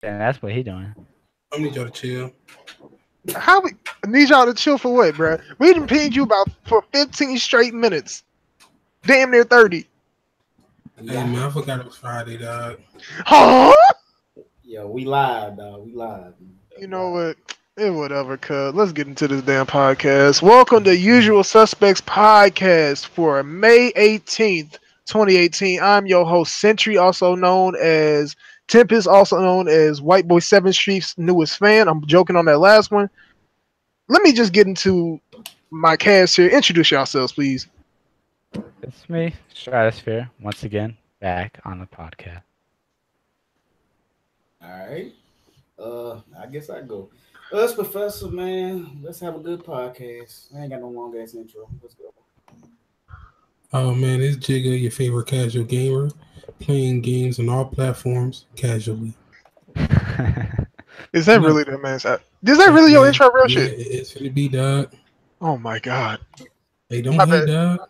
And that's what he doing. I need y'all to chill. How we need y'all to chill for what, bro? We done pinged you about for 15 straight minutes. Damn near 30. Hey, man, I forgot it was Friday, dog. Huh? Yo, we live, dog. We live. You know what? Whatever, cuz. Let's get into this damn podcast. Welcome to Usual Suspects Podcast for May 18th, 2018. I'm your host, Sentry, also known as Tempest, also known as White Boy 7th Street's newest fan. I'm joking on that last one. Let me just get into my cast here. Introduce yourselves, please. It's me, Stratosphere, once again, back on the podcast. All right. I guess I go. Us, Professor, man. Let's have a good podcast. I ain't got no long ass intro. Let's go. Oh, man, it's Jigga, your favorite casual gamer, playing games on all platforms casually. Is that really that man's? Is that really your intro, real shit? It's gonna be, dog. Oh my god. Hey, don't hate, dog.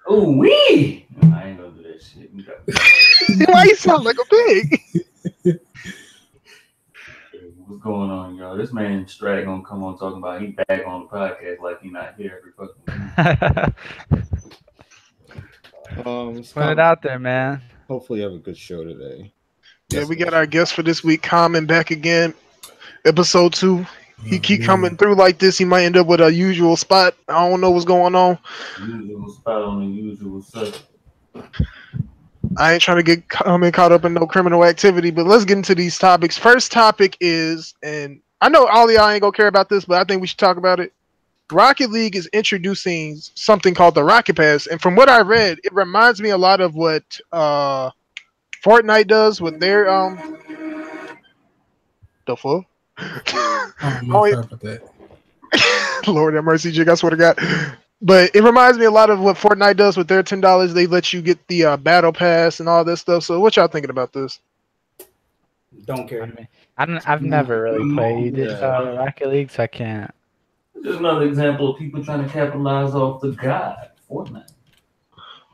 Oh, wee! I ain't gonna do that shit. Why you sound like a pig? What's going on, y'all? This man Strat gonna come on talking about he back on the podcast like he not here every fucking week. Put it out there, man. Hopefully, you have a good show today. Yeah, we got our guest for this week, Common, back again. Episode 2. He keep coming through like this. He might end up with a usual spot. I don't know what's going on. Usual spot on the usual subject. I ain't trying to get caught up in no criminal activity, but let's get into these topics. First topic is, and I know all of y'all ain't gonna care about this, but I think we should talk about it. Rocket League is introducing something called the Rocket Pass, and from what I read, it reminds me a lot of what Fortnite does with their the fuck. Sorry about that. Lord have mercy, Jig. I swear to God. But it reminds me a lot of what Fortnite does with their $10. They let you get the battle pass and all that stuff. So, what y'all thinking about this? Don't care. I've never really played Rocket League, so I can't. Just another example of people trying to capitalize off the god Fortnite.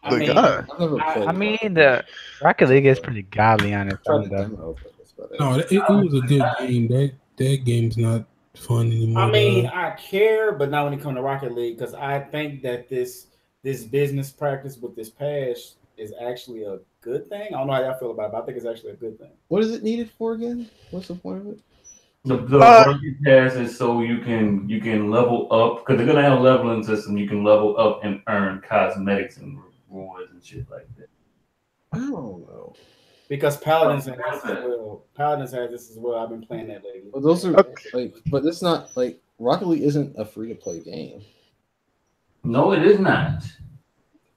I mean, The Rocket League is pretty godly on its own, though. No, it was a good game. That game's not fun anymore. I mean, I care, but not when it comes to Rocket League, because I think that this business practice with this pass is actually a good thing. I don't know how y'all feel about it, but I think it's actually a good thing. What is it needed for again? What's the point of it? The Rocket Pass is so you can level up, because they're gonna have a leveling system. You can level up and earn cosmetics and rewards and shit like that. I don't know. Because Paladins has this as well. Paladins has this as well. I've been playing that lately. Well, those are but it's not like Rocket League isn't a free to play game. No, it is not.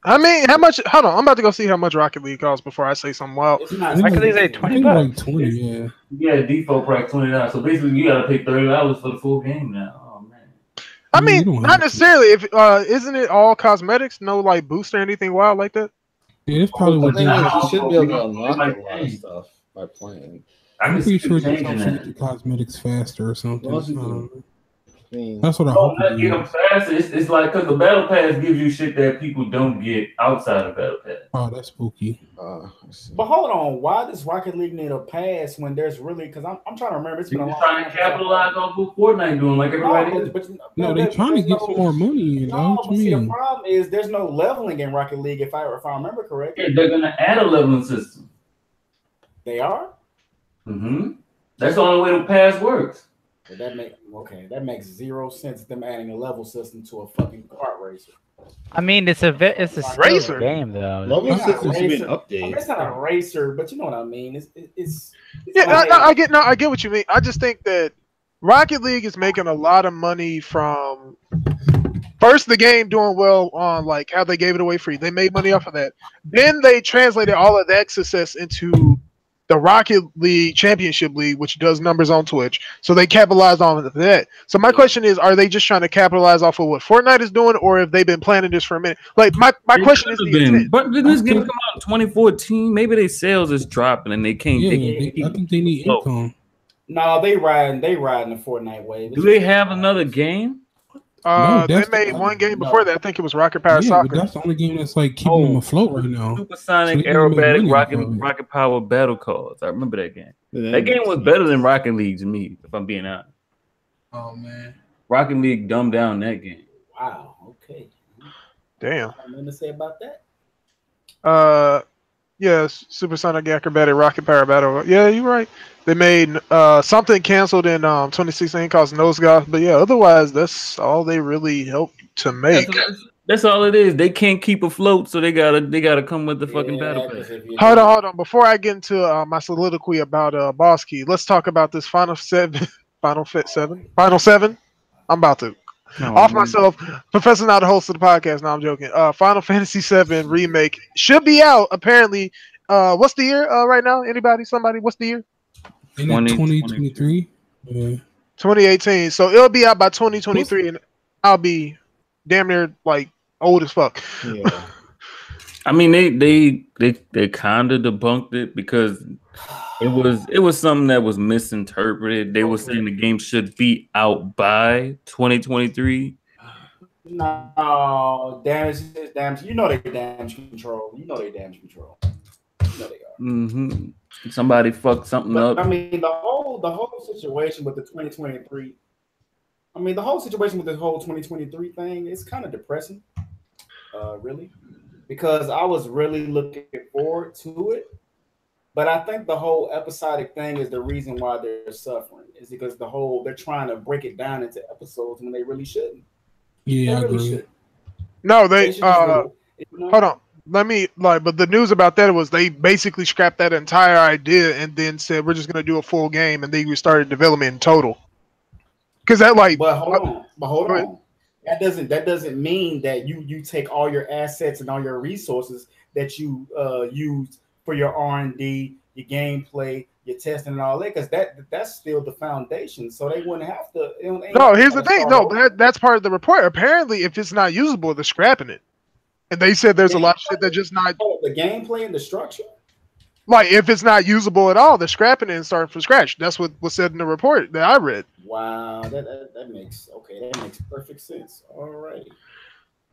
I mean, how much? Hold on, I'm about to go see how much Rocket League costs before I say something wild. Rocket League's like $20. Like 20, yeah. Yeah, default price $20. So basically, you gotta pay $30 for the full game now. Oh man. I mean, not necessarily. If isn't it all cosmetics? No, like boost or anything wild like that. Yeah, it's probably what you should be able to unlock a lot of stuff by playing. I'm pretty sure it's get the cosmetics faster or something. That's what I hope. Not get them faster. It's like because the battle pass gives you shit that people don't get outside of battle pass. Oh, that's spooky. But hold on, why does Rocket League need a pass when there's really? Because I'm trying to remember. It's been a long time. Trying to capitalize on what Fortnite doing, like everybody is. No, they're trying to get some more money. You know what you mean? The problem is there's no leveling in Rocket League. If I remember correctly, yeah, they're gonna add a leveling system. They are. That's the only way the pass works. So that makes 0 sense. Them adding a level system to a fucking kart racer. I mean, it's a racer game though. Level system's been updated. It's not a racer, but you know what I mean. It's I get what you mean. I just think that Rocket League is making a lot of money from first the game doing well on like how they gave it away free. They made money off of that. Then they translated all of that success into the Rocket League Championship League, which does numbers on Twitch. So they capitalized on that. So my question is, are they just trying to capitalize off of what Fortnite is doing, or have they been planning this for a minute? Like my question is, but didn't this game come out in 2014? Maybe their sales is dropping and they can't. I think they need income. No, they riding the Fortnite wave. Do they have another game? No, They that's made the- one game No. before that. I think it was Rocket Power Yeah, Soccer. but that's the only game that's like keeping them afloat right now. Supersonic So they can make Aerobatic money off of it. Rocket Power Battle Cards. I remember that game. That game was better than Rocket League to me, if I'm being honest. Oh man. Rocket League dumbed down that game. Wow. Okay. Damn. Nothing to say about that. Yes, Supersonic Acrobatic Rocket Power Battle. Yeah, you're right. They made something canceled in 2016 called Nosegolf, but yeah, otherwise that's all they really helped to make. That's all it is. They can't keep afloat, so they gotta come with the fucking battle pass. Hold on. Before I get into my soliloquy about Boss Key, let's talk about this Final Seven. I'm about to myself. Professor, not the host of the podcast. No, I'm joking. Final Fantasy VII remake should be out apparently. What's the year right now? Anybody? Somebody? What's the year? 2023. Yeah. 2018. So it'll be out by 2023, and I'll be damn near like old as fuck. Yeah. I mean, they kind of debunked it because it was something that was misinterpreted. They were saying the game should be out by 2023. No, damage. You know they damage control. You know they are. Mm-hmm. Somebody fucked something But, up. I mean, the whole situation with the 2023. I mean, the whole situation with the whole 2023 thing is kind of depressing, really, because I was really looking forward to it. But I think the whole episodic thing is the reason why they're suffering. Is because they're trying to break it down into episodes when they really shouldn't. Yeah, I They really agree. shouldn't. No, they They should just hold on. Let me but the news about that was they basically scrapped that entire idea and then said we're just gonna do a full game and they restarted development in total. Because that But hold Go ahead. on. That doesn't mean that you take all your assets and all your resources that you use for your R&D, your gameplay, your testing, and all that, because that's still the foundation. So they wouldn't have to. No, here's the thing. No, that's part of the report. Apparently, if it's not usable, they're scrapping it. And they said there's a lot of shit that just not the gameplay and the structure. like if it's not usable at all, they're scrapping it and starting from scratch. That's what was said in the report that I read. Wow, that makes perfect sense. All right.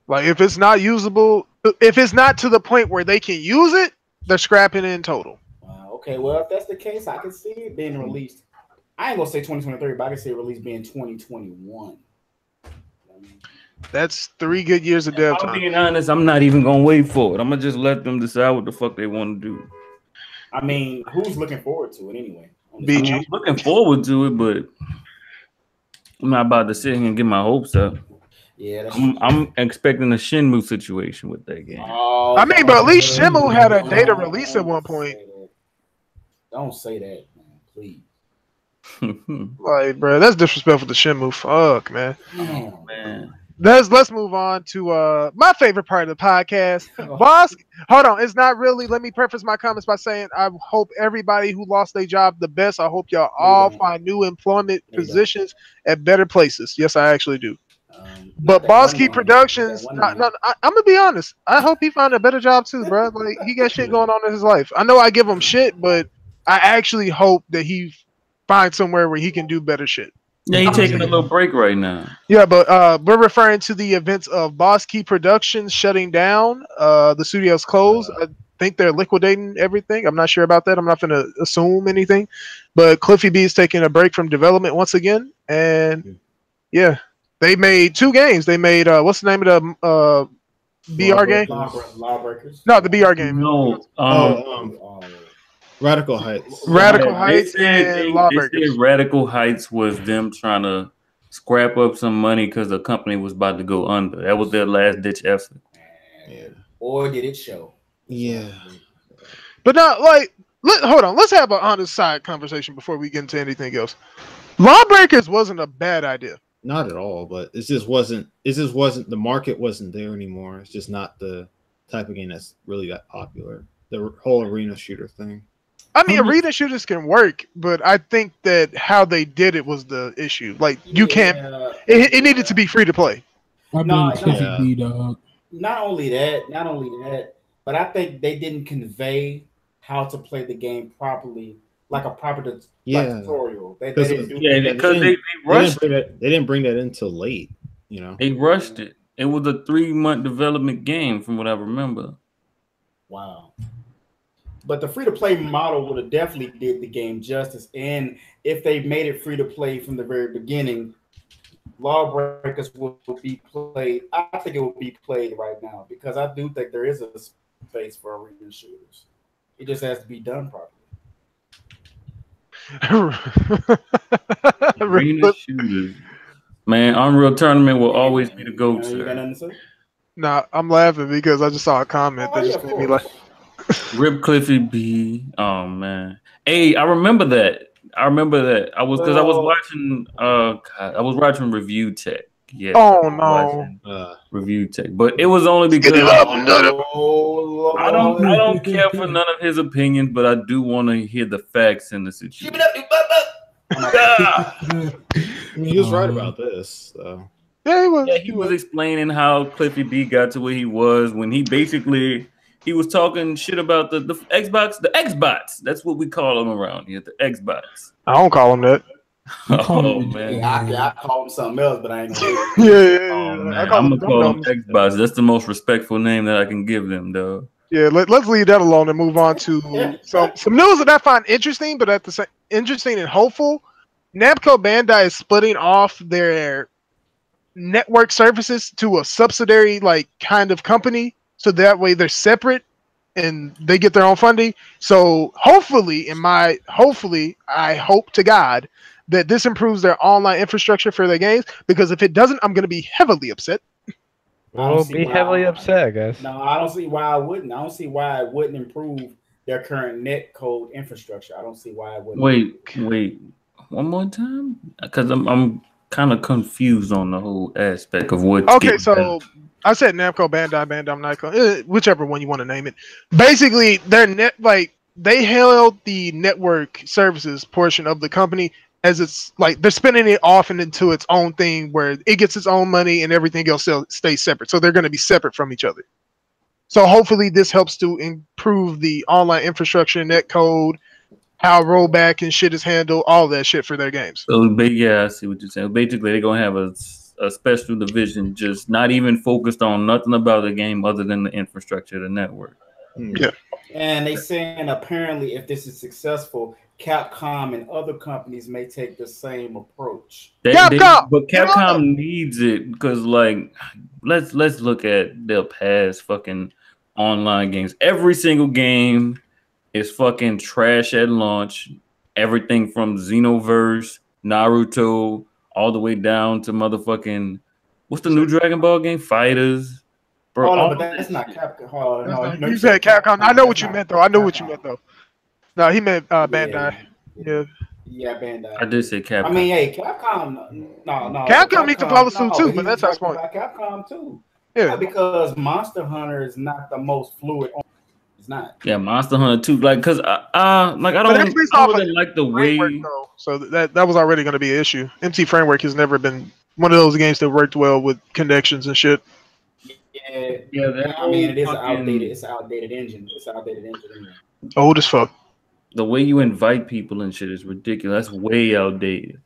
Like if it's not usable, if it's not to the point where they can use it, they're scrapping it in total. Wow. Okay. Well, if that's the case, I can see it being released. I ain't gonna say 2023, but I can see it released being 2021. That's 3 good years of dev I'm time. being honest, I'm not even gonna wait for it. I'm gonna just let them decide what the fuck they want to do. I mean, who's looking forward to it anyway? BG. I'm looking forward to it, but I'm not about to sit here and get my hopes up. Yeah, that's I'm expecting a Shenmue situation with that game. Oh, I mean, but at least Shenmue had a data release at one point. Don't say that, man. Please. Like, bro, that's disrespectful to Shenmue. Fuck, man. Damn. Man. Let's move on to my favorite part of the podcast. Boss, hold on. It's not really. Let me preface my comments by saying I hope everybody who lost their job the best. I hope y'all all find new employment positions at better places. Yes, I actually do. But Boss Key Productions, I'm gonna be honest. I hope he find a better job too, bro. Like he got shit going on in his life. I know I give him shit, but I actually hope that he finds somewhere where he can do better shit. Yeah, he's taking a little break right now. Yeah, but we're referring to the events of Boss Key Productions shutting down. The studio's closed. I think they're liquidating everything. I'm not sure about that. I'm not going to assume anything. But Cliffy B is taking a break from development once again. And yeah, they made 2 games. They made what's the name of the BR game? Lawbreakers. No, the BR game. No, Radical Heights. Radical they Heights said, and they Lawbreakers. said Radical Heights was them trying to scrap up some money because the company was about to go under. That was their last ditch effort. Yeah. Or did it show? Yeah. But not like, hold on. Let's have an honest side conversation before we get into anything else. Lawbreakers wasn't a bad idea. Not at all, but it just wasn't the market wasn't there anymore. It's just not the type of game that's really got popular. The whole arena shooter thing. I mean, arena shooters can work, but I think that how they did it was the issue. Like, you can't. It needed to be free to play. I No, blame Cliffy B, dog. Not only that, but I think they didn't convey how to play the game properly, like a proper tutorial. They didn't do because they rushed. They didn't bring that in till late. You know, They rushed it. It was a 3-month development game, from what I remember. Wow. But the free-to-play model would have definitely did the game justice. And if they made it free-to-play from the very beginning, Lawbreakers will be played. I think it will be played right now because I do think there is a space for arena shooters. It just has to be done properly. Arena shooters. Man, Unreal Tournament will always be the GOAT, You got sir. nothing to say? Nah, I'm laughing because I just saw a comment that just made me laugh. Rip Cliffy B. Oh man. Hey, I remember that. I was watching I was watching Review Tech. Yeah. Oh no. Review Tech. But it was only because Oh, I don't care for none of his opinions, but I do want to hear the facts in the situation. I mean, he was right about this. So. Yeah, he was. Yeah, he was explaining how Cliffy B got to where he was when he was talking shit about the Xbox, the Xbox. That's what we call them around here, the Xbox. I don't call him that. Oh man, I call him something else, but I ain't gonna. Oh, man. I'm gonna call them Xbox. That's the most respectful name that I can give them, though. Yeah, let's leave that alone and move on to some news that I find interesting, but at the same interesting and hopeful. Namco Bandai is splitting off their network services to a subsidiary like kind of company, so that way they're separate and they get their own funding. So hopefully, I hope to God that this improves their online infrastructure for their games, because if it doesn't, I'm going to be heavily upset. We'll be heavily upset, I guess. No, I don't see why I wouldn't. I don't see why it wouldn't improve their current net code infrastructure. I don't see why it wouldn't. Wait, one more time, because I'm kind of confused on the whole aspect of what. Okay, so I said Namco Bandai, Namco, whichever one you want to name it. Basically, they held the network services portion of the company as it's like they're spinning it off and into its own thing where it gets its own money and everything else stays separate. So they're going to be separate from each other. So hopefully this helps to improve the online infrastructure, net code, how rollback and shit is handled, all that shit for their games. So yeah, I see what you're saying. Basically, they're gonna have a special division, just not even focused on nothing about the game other than the infrastructure of the network. Yeah. And they saying apparently if this is successful, Capcom and other companies may take the same approach. But Capcom needs it because, like, let's look at their past fucking online games. Every single game is fucking trash at launch. Everything from Xenoverse, Naruto, all the way down to motherfucking what's the new Dragon Ball game? Fighters. Bro, no, but that's not Capcom. You said Capcom. I know what you meant though. No, he meant Bandai. Yeah, Bandai. I did say Capcom. I mean, hey, Capcom. No. Capcom needs to publish too, but that's how smart. Capcom too. Yeah, because Monster Hunter is not the most fluid. It's not. Yeah, Monster Hunter 2. Like, cause I don't really like the way. Though, so that was already going to be an issue. MT Framework has never been one of those games that worked well with connections and shit. Yeah. I mean, it is outdated. It's an outdated engine. Anyway. Old as fuck. The way you invite people and shit is ridiculous. That's way outdated.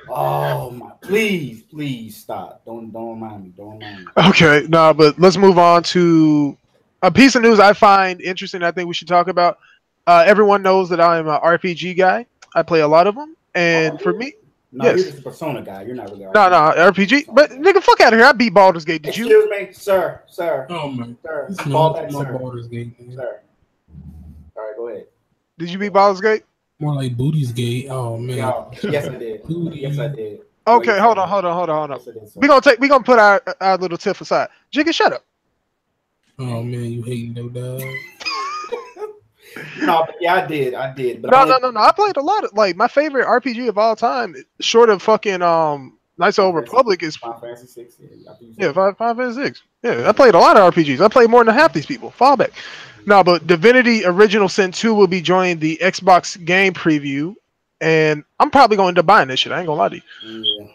Oh my! Please stop. Don't remind me. Okay, but let's move on to a piece of news I find interesting. I think we should talk about. Everyone knows that I'm an RPG guy. I play a lot of them, and for me, you're just a Persona guy. You're not really. No, RPG. But nigga, fuck out of here! I beat Baldur's Gate. Did you? Excuse me, sir. Oh my, sir. Baldur's Gate, sir. All right, go ahead. Did you beat Baldur's Gate? More like Booty's Gate. Oh man. Yes, I did. Yes, I did. Okay, hold on. Yes, we gonna put our little tiff aside. Jigga, shut up. Oh man, you hating no dog. No, but yeah, I did. But no. I played a lot of my favorite RPG of all time, short of fucking Knights of the Old Republic is Final Fantasy 6. Yeah, Final Fantasy 6. Yeah, I played a lot of RPGs. I played more than half these people. Fall back. No, but Divinity Original Sin 2 will be joining the Xbox game preview, and I'm probably going to end up buying this shit. I ain't gonna lie to you. Yeah.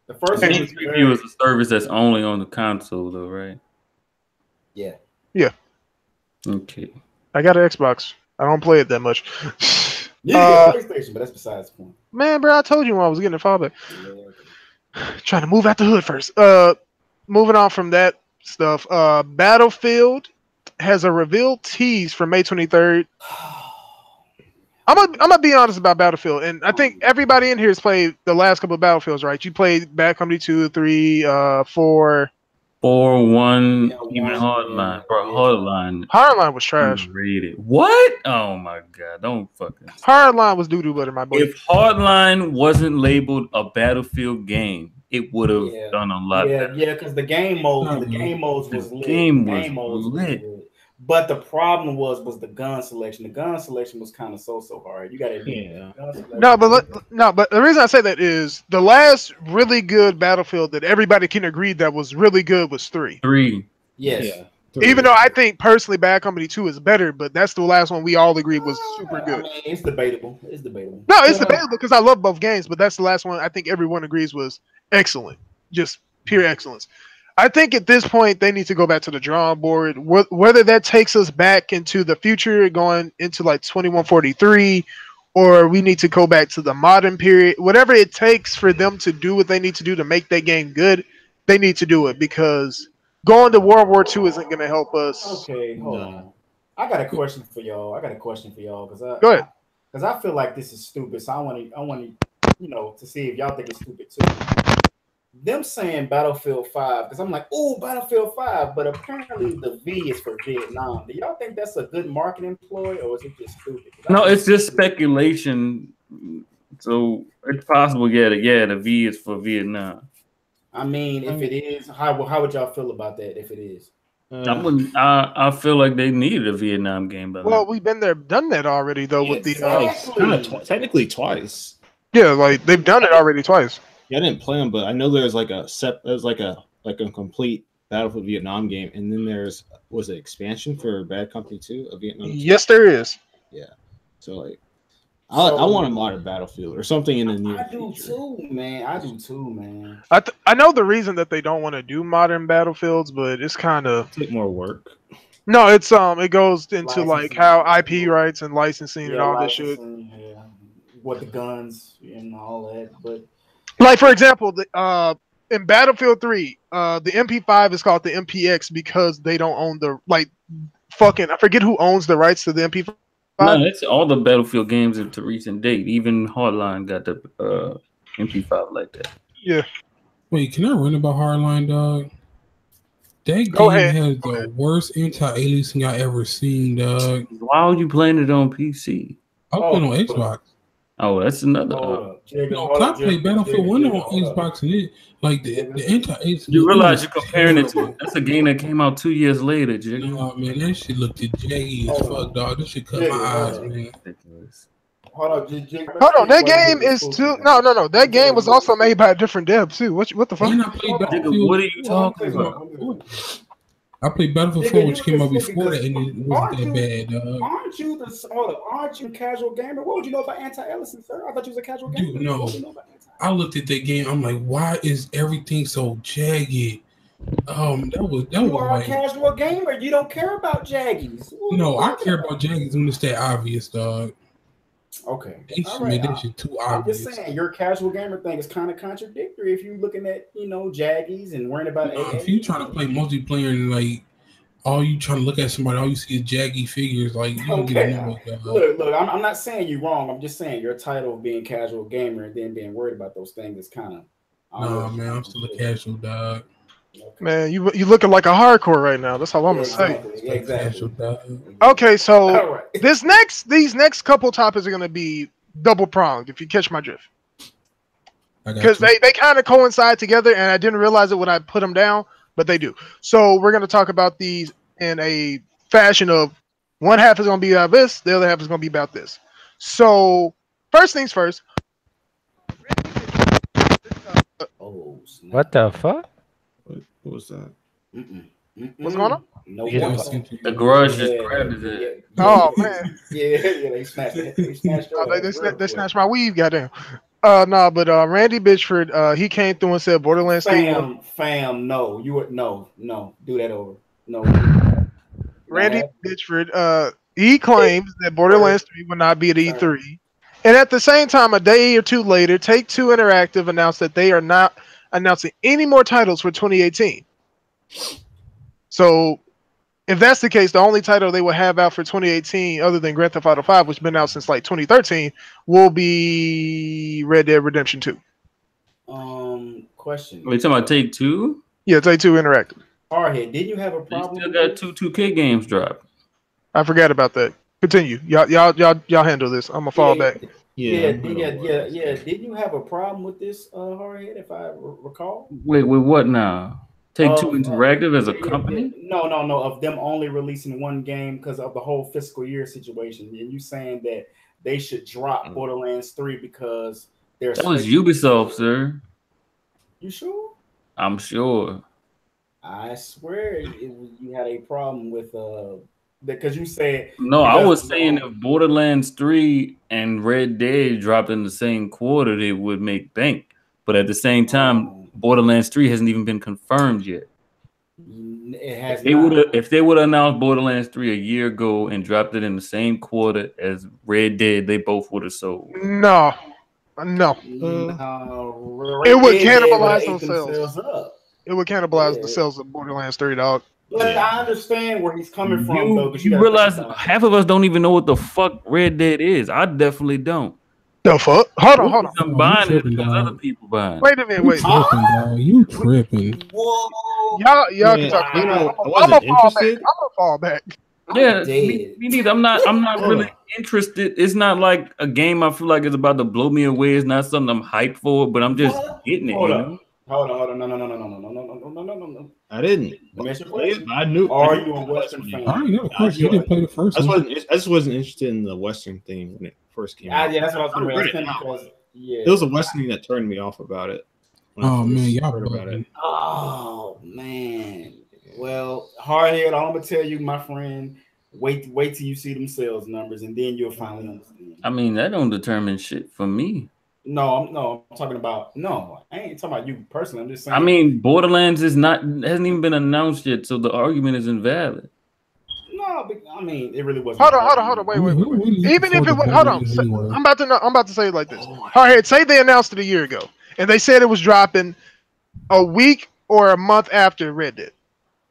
The first preview is a service that's only on the console, though, right? Yeah. Yeah. Okay. I got an Xbox. I don't play it that much. Yeah, PlayStation, but that's besides the point. Man, bro, I told you when I was getting a fallback. Yeah. Trying to move out the hood first. moving on from that stuff. Battlefield has a revealed tease for May 23rd. I'm gonna be honest about Battlefield, and I think everybody in here has played the last couple of Battlefields, right? You played Bad Company 2, 3, 4. 4-1, Yeah, even one, Hardline, yeah, bro. yeah. Hardline. Hardline was trash. Underrated. What? Oh my god! Don't fucking. Hardline was doo-doo butter, my boy. If Hardline wasn't labeled a Battlefield game, it would have Yeah. done a lot better. Yeah, because the game modes was lit. game The was game modes lit. good. But the problem was the gun selection. The gun selection was kind of so hard. You got to Yeah. No, but the reason I say that is the last really good Battlefield that everybody can agree that was really good was 3. 3. yes. Yeah. Even though I think personally Bad Company 2 is better, but that's the last one we all agreed was super I good. mean, it's debatable. It's debatable. No, it's debatable because I love both games, but that's the last one I think everyone agrees was excellent. Just pure excellence. I think at this point they need to go back to the drawing board. Whether that takes us back into the future, going into like 2143, or we need to go back to the modern period. Whatever it takes for them to do what they need to do to make that game good, they need to do it because going to World War II isn't going to help us. Okay, hold on. I got a question for y'all. Because Go ahead. Because I feel like this is stupid. So I want to, to see if y'all think it's stupid too. Them saying Battlefield 5, because I'm like, oh, Battlefield 5, but apparently the V is for Vietnam. Do y'all think that's a good marketing ploy, or is it just stupid? No, it's just speculation. So it's possible, the V is for Vietnam. I mean, if it is, how would y'all feel about that if it is? I feel like they needed a Vietnam game. Well, we've been there, done that already, though, with the technically twice. yeah, like they've done it already twice. Yeah, I didn't play them, but I know there's like a complete Battlefield Vietnam game, and then was it expansion for Bad Company 2 of Vietnam? Yes, there is. Yeah, so like, I want a modern Battlefield or something in the near future. I do too, man. I know the reason that they don't want to do modern Battlefields, but it's kind of take more work. No, it goes into Licensing. like how IP rights and licensing and all this shit. Yeah. What the guns and all that, but. Like for example, in Battlefield 3, the MP5 is called the MPX because they don't own I forget who owns the rights to the MP5. No, it's all the Battlefield games up to recent date. Even Hardline got the MP5 like that. Yeah. Wait, can I run about Hardline, dog? That Go game ahead. has the worst anti-aliasing I ever seen, dog. Why are you playing it on PC? I played on Xbox. Oh, that's another. No, I played Battlefield 1 on Xbox, and it like the anti-aliasing. You realize you're comparing it to that's a game that came out 2 years later, Jigga. No, man, that shit looked jaggy as fuck, dog. This shit cut my eyes, man. Hold on, that game is too. No. That game was also made by a different dev too. What the fuck? And I played Battlefield. What are you talking about? I played Battlefield 4, which came out before that, and it wasn't that bad, dog. Aren't you a casual gamer? What would you know about anti-aliasing, sir? I thought you was a casual gamer. Dude, no. I looked at that game. I'm like, why is everything so jagged? That You are a like, casual gamer. You don't care about jaggies. no, I care about jaggies when it's that obvious, dog. Okay. They just made that shit too I'm obvious. just saying, your casual gamer thing is kind of contradictory if you're looking at, jaggies and worrying about If you trying to play multiplayer and like all you trying to look at somebody, all you see is jaggy figures, like you don't get Okay. Look, I'm not saying you're wrong. I'm just saying your title of being casual gamer and then being worried about those things is kind of. Nah, man, I'm still a casual dog. Okay. Man, you looking like a hardcore right now. That's all I'm gonna say. Yeah, exactly. Casual dog. Okay, so All right. these next couple topics are gonna be double pronged. If you catch my drift, I got because you. they kind of coincide together, and I didn't realize it when I put them down, but they do. So we're gonna talk about these in a fashion of one half is gonna be about this, the other half is gonna be about this. So first things first. Oh, snap. What the fuck? What was that? What's going on? No. Yeah, The garage just grabbed it. Oh man. Yeah, they snatched it. They snatched Oh, it. they snatched my weave, goddamn. But Randy Bitchford, he came through and said Borderlands 3. Fam, no. No. Do that over. No. Randy Bitchford, he claims that Borderlands 3 will not be at E3. And at the same time, a day or two later, Take-Two Interactive announced that they are not announcing any more titles for 2018. So if that's the case, the only title they will have out for 2018, other than Grand Theft Auto 5, which has been out since like 2013, will be Red Dead Redemption 2. Question. Are you talking about Take Two? Yeah, Take Two Interactive. Hardhead, didn't you have a You problem? still with got this? two 2K games dropped. I forgot about that. Continue. Y'all handle this. I'm gonna fall back. Yeah. Didn't you have a problem with this, Hardhead, if I recall? Wait, with what now? Take Two Interactive as a company? No. Of them only releasing one game because of the whole fiscal year situation, and you saying that they should drop Borderlands 3 because there's. That was Ubisoft, sir. You sure? I'm sure. I swear you had a problem with because you said no. I was saying if Borderlands 3 and Red Dead dropped in the same quarter, they would make bank. But at the same time, Borderlands 3 hasn't even been confirmed yet. It has. If they would have announced Borderlands 3 a year ago and dropped it in the same quarter as Red Dead, they both would have sold. No. It would cannibalize those sales. It would cannibalize the sales of Borderlands 3, dog. But I understand where he's coming from, though. You realize half of us don't even know what the fuck Red Dead is. I definitely don't. The fuck? Hold on. I'm buying it because other people buying it. Wait a minute, You tripping. Y'all can talk. I I'm wasn't interested. gonna fall back. Yeah, me neither. I'm not really interested. It's not like a game I feel like it's about to blow me away. It's not something I'm hyped for, but I'm just getting it. Hold you on. know? Hold on. No. I didn't. I knew. Are you a Western fan? Of course, you didn't play the first one. I just wasn't interested in the Western thing when it first came out. Yeah, that's what I was going to say. It was a Western thing that turned me off about it. Oh man, y'all heard about it. Oh man. Well, Hardhead, all I'm gonna tell you, my friend, wait till you see them sales numbers, and then you'll finally understand. I mean, that don't determine shit for me. No, I'm talking about I ain't talking about you personally. I'm just saying. I mean, Borderlands hasn't even been announced yet, so the argument is invalid. No, but, I mean, it really wasn't. Hold on. Wait. Even if it was, hold on. I'm about to say it like this. Hardhead, say they announced it a year ago, and they said it was dropping a week or a month after Red Dead.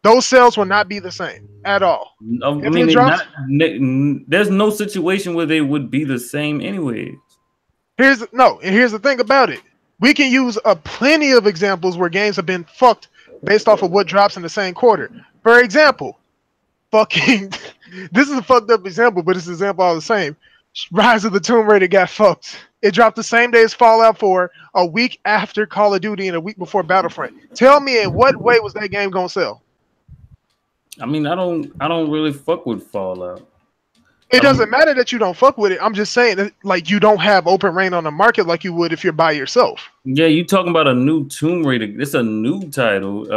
Those sales will not be the same at all. I mean, there's no situation where they would be the same anyways. Here's the thing about it. We can use plenty of examples where games have been fucked based off of what drops in the same quarter. For example, this is a fucked up example, but it's an example all the same. Rise of the Tomb Raider got fucked. It dropped the same day as Fallout 4, a week after Call of Duty, and a week before Battlefront. Tell me in what way was that game gonna sell? I mean, I don't really fuck with Fallout. It doesn't matter that you don't fuck with it. I'm just saying that, like, you don't have open reign on the market like you would if you're by yourself. Yeah, you talking about a new Tomb Raider. It's a new title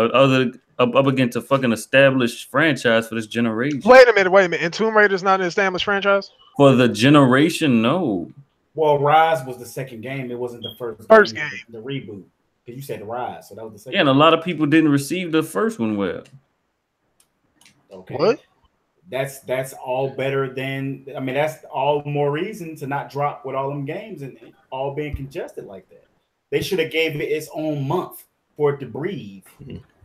up against a fucking established franchise for this generation. Wait a minute. And Tomb Raider's not an established franchise? For the generation, no. Well, Rise was the second game. It wasn't the first game. The reboot. Because you said Rise, so that was the second. Yeah, and a lot of people didn't receive the first one well. Okay. What? That's all better than. I mean, that's all more reason to not drop with all them games and all being congested like that. They should have gave it its own month for it to breathe.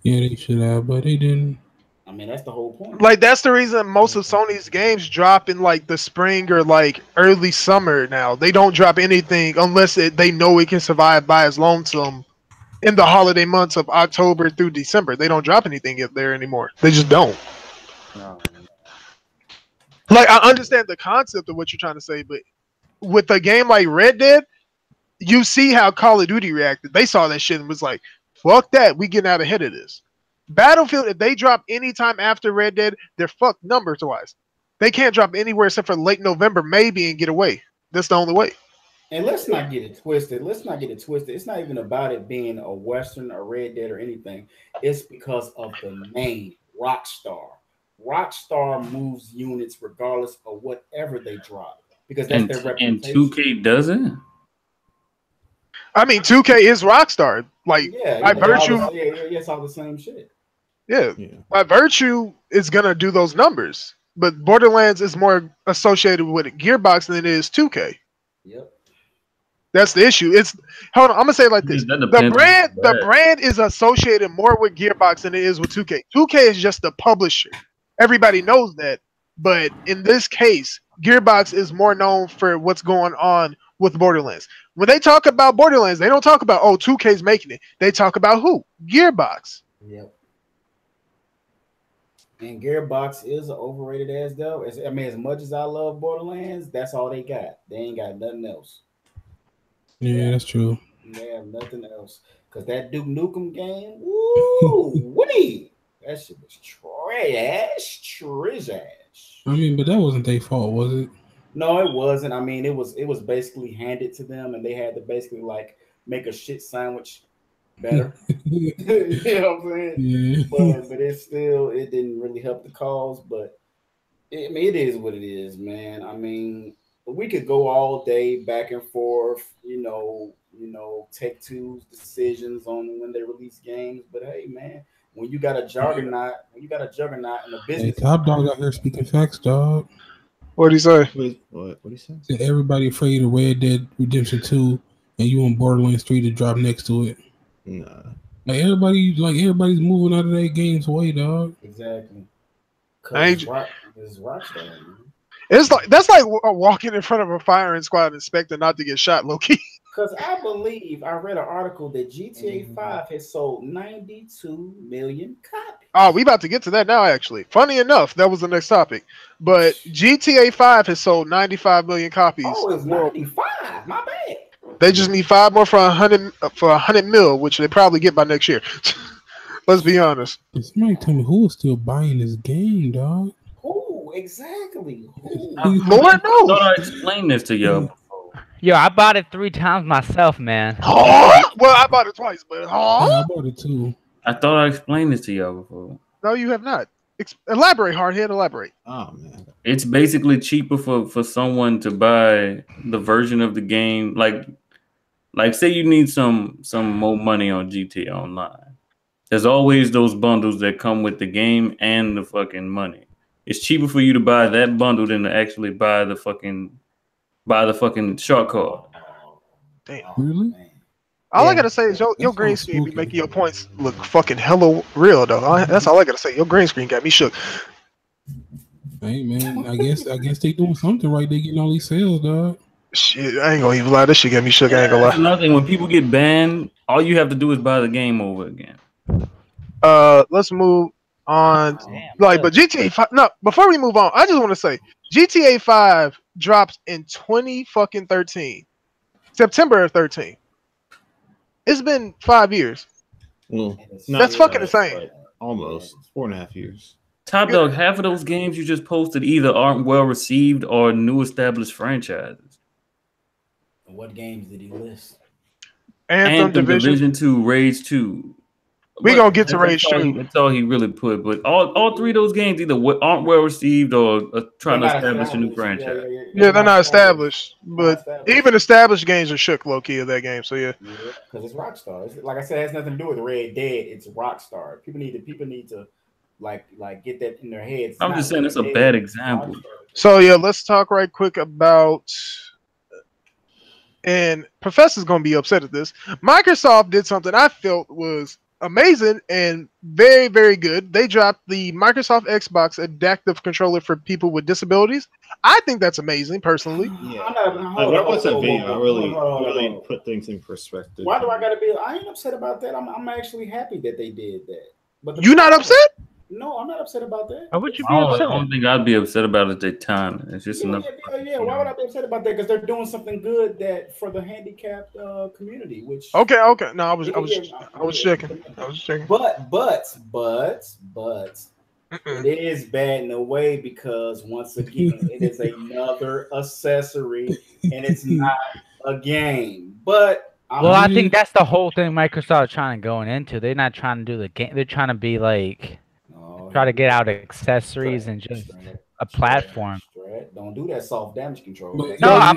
Yeah, they should have, but they didn't. I mean, that's the whole point. Like, that's the reason most of Sony's games drop in like the spring or like early summer now. They don't drop anything unless they know it can survive by its lonesome in the holiday months of October through December. They don't drop anything there anymore. They just don't. Like, I understand the concept of what you're trying to say, but with a game like Red Dead, you see how Call of Duty reacted. They saw that shit and was like, fuck that, we getting out ahead of this. Battlefield, if they drop anytime after Red Dead, they're fucked numbers-wise. They can't drop anywhere except for late November, maybe, and get away. That's the only way. And let's not get it twisted. It's not even about it being a Western or Red Dead or anything. It's because of the name, Rockstar. Rockstar moves units regardless of whatever they drop because that's their reputation. And 2K doesn't. I mean, 2K is Rockstar. Like, by virtue, it's all the same shit. Yeah, by virtue, it's gonna do those numbers. But Borderlands is more associated with Gearbox than it is 2K. Yep. That's the issue. It's hold on. I'm gonna say it like this: That the depends on brand, where the it's at. brand is associated more with Gearbox than it is with 2K. 2K is just the publisher. Everybody knows that, but in this case, Gearbox is more known for what's going on with Borderlands. When they talk about Borderlands, they don't talk about 2K's making it. They talk about who? Gearbox. Yep. And Gearbox is an overrated ass though. I mean, as much as I love Borderlands, that's all they got. They ain't got nothing else. Yeah, that's true. They have nothing else. Cause that Duke Nukem game, woo, wee, that shit was trash. I mean, but that wasn't their fault, was it? No, it wasn't. I mean, it was basically handed to them, and they had to basically like make a shit sandwich better. You know what I'm saying? Yeah. But it didn't really help the cause. But it is what it is, man. I mean, we could go all day back and forth, Take-Two's decisions on when they release games. But hey, man, when you got a juggernaut in the Hey, business, Top Dog out here speaking facts, dog. What'd he say? What do you say? Said everybody afraid of Red Dead Redemption 2, and you want Borderlands 3 to drop next to it. Nah. Everybody's moving out of their game's way, dog. exactly. I Because ain't- it's Rockstar. Man. It's like that's like walking in front of a firing squad and expecting not to get shot, low key. Because I believe I read an article that GTA 5 has sold 92 million copies. Oh, we about to get to that now. Actually, funny enough, that was the next topic. But GTA 5 has sold 95 million copies. Oh, it's 95. My bad. They just need 5 more for 100 mil, which they probably get by next year. Let's be honest. Can somebody tell me who is still buying this game, dog? Who exactly? Who? Lord I knows. thought I explained this to y'all before. Yo, I bought it 3 times myself, man. Well, I bought it twice, but Yeah, I bought it too. I thought I explained this to y'all before. no, you have not. Elaborate, Hardhead. Elaborate. Oh man. It's basically cheaper for someone to buy the version of the game, like say you need some more money on GTA Online. There's always those bundles that come with the game and the fucking money. It's cheaper for you to buy that bundle than to actually buy the fucking shark card. Damn. Really? Man. All I Yeah. gotta say is your That green sounds screen be spooky. making your points look fucking hella real though. That's all I gotta say. Your green screen got me shook. Hey man, I guess they doing something right. They getting all these sales, dog. Shit, I ain't gonna even lie. This shit got me shook. I ain't gonna That's lie. another thing. When people get banned, all you have to do is buy the game over again. Let's move on. Damn, Like, but GTA 5. No, before we move on, I just want to say GTA 5 dropped in 2013, September 13. It's been 5 years. Well, And it's- not That's fucking quite, insane. but almost 4.5 years. Top Dog, half of those games you just posted either aren't well received or new established franchises. What games did he list? Anthem, Division. 2, Rage 2. We gonna get to That's Rage all 2. That's all he really put. But all 3 of those games either aren't well received or trying to They're not establish a new established. franchise. Yeah, they're not established, but established. even established games are shook low key of that game. So yeah, Because it's Rockstar. Like I said, it has nothing to do with Red Dead. It's Rockstar. People need to like get that in their heads. I'm Not just saying Red it's a Dead, bad it's example. Rockstar. so yeah, let's talk right quick about. And Professor's gonna be upset at this. Microsoft did something I felt was amazing and very, very good. They dropped the Microsoft Xbox Adaptive Controller for people with disabilities. I think that's amazing, personally. Yeah. I'm not, Like, when I watched that hold on, video, I hold really, on. really put things in perspective. Why do I gotta be? I ain't upset about that. I'm actually happy that they did that. But the You not problem- upset? No, I'm not upset about that. Why would you be I upset? don't think I'd be upset about it. Their time. It's just enough. Yeah. Why would I be upset about that? Because they're doing something good that for the handicapped community. Which Okay. No, I was checking. But it is bad in a way because once again it is another accessory and it's not a game. But Well, I think that's the whole thing Microsoft is trying to go into. They're not trying to do the game. They're trying to be like try to get out accessories and just a platform. Don't do that soft damage control. But- No, No,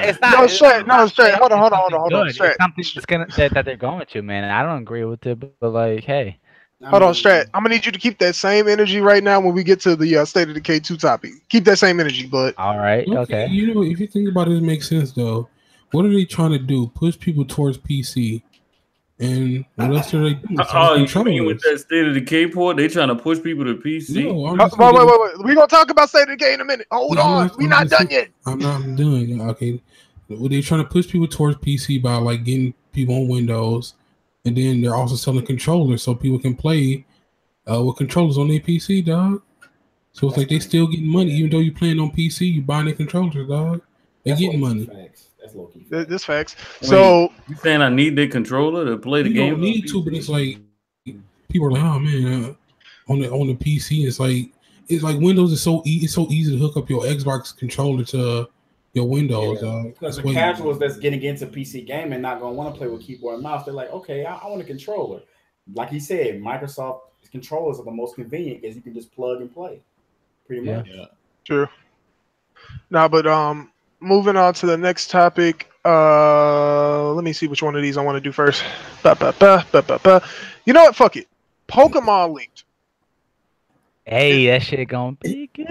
it's not. No, it's straight. not No, straight. Hold on. something Hold on. good. Straight. It's something that's gonna that they're going to, man. I don't agree with it, but like, hey, Hold on, Strat. I'm gonna need you to keep that same energy right now when we get to the State of Decay 2 topic. Keep that same energy, bud. all right, okay. You know, if you think about it, it makes sense though. What are they trying to do? Push people towards PC. And what else are they doing? Oh, you mean with that State of Decay port? They trying to push people to PC? No, I'm Wait. We're gonna talk about State of Decay in a minute. Hold on, we're not done yet. I'm not done. Okay. Well, they're trying to push people towards PC by like getting people on Windows, and then they're also selling controllers so people can play with controllers on their PC, dog. So it's like they still getting money, even though you're playing on PC, you buying their controllers, dog. They're getting money. That's low key. This facts. Wait, So you saying I need their controller to play the you game? don't need to, but it's like people are like, oh man, on the PC, it's like Windows is it's so easy to hook up your Xbox controller to your Windows. Because the casuals that's getting into PC gaming not gonna want to play with keyboard and mouse. They're like, okay, I want a controller. Like he said, Microsoft controllers are the most convenient because you can just plug and play. Pretty much. Yeah. true. Nah, but moving on to the next topic. Let me see which one of these I want to do first. You know what? Fuck it. Pokemon leaked. Hey, that shit gonna be good.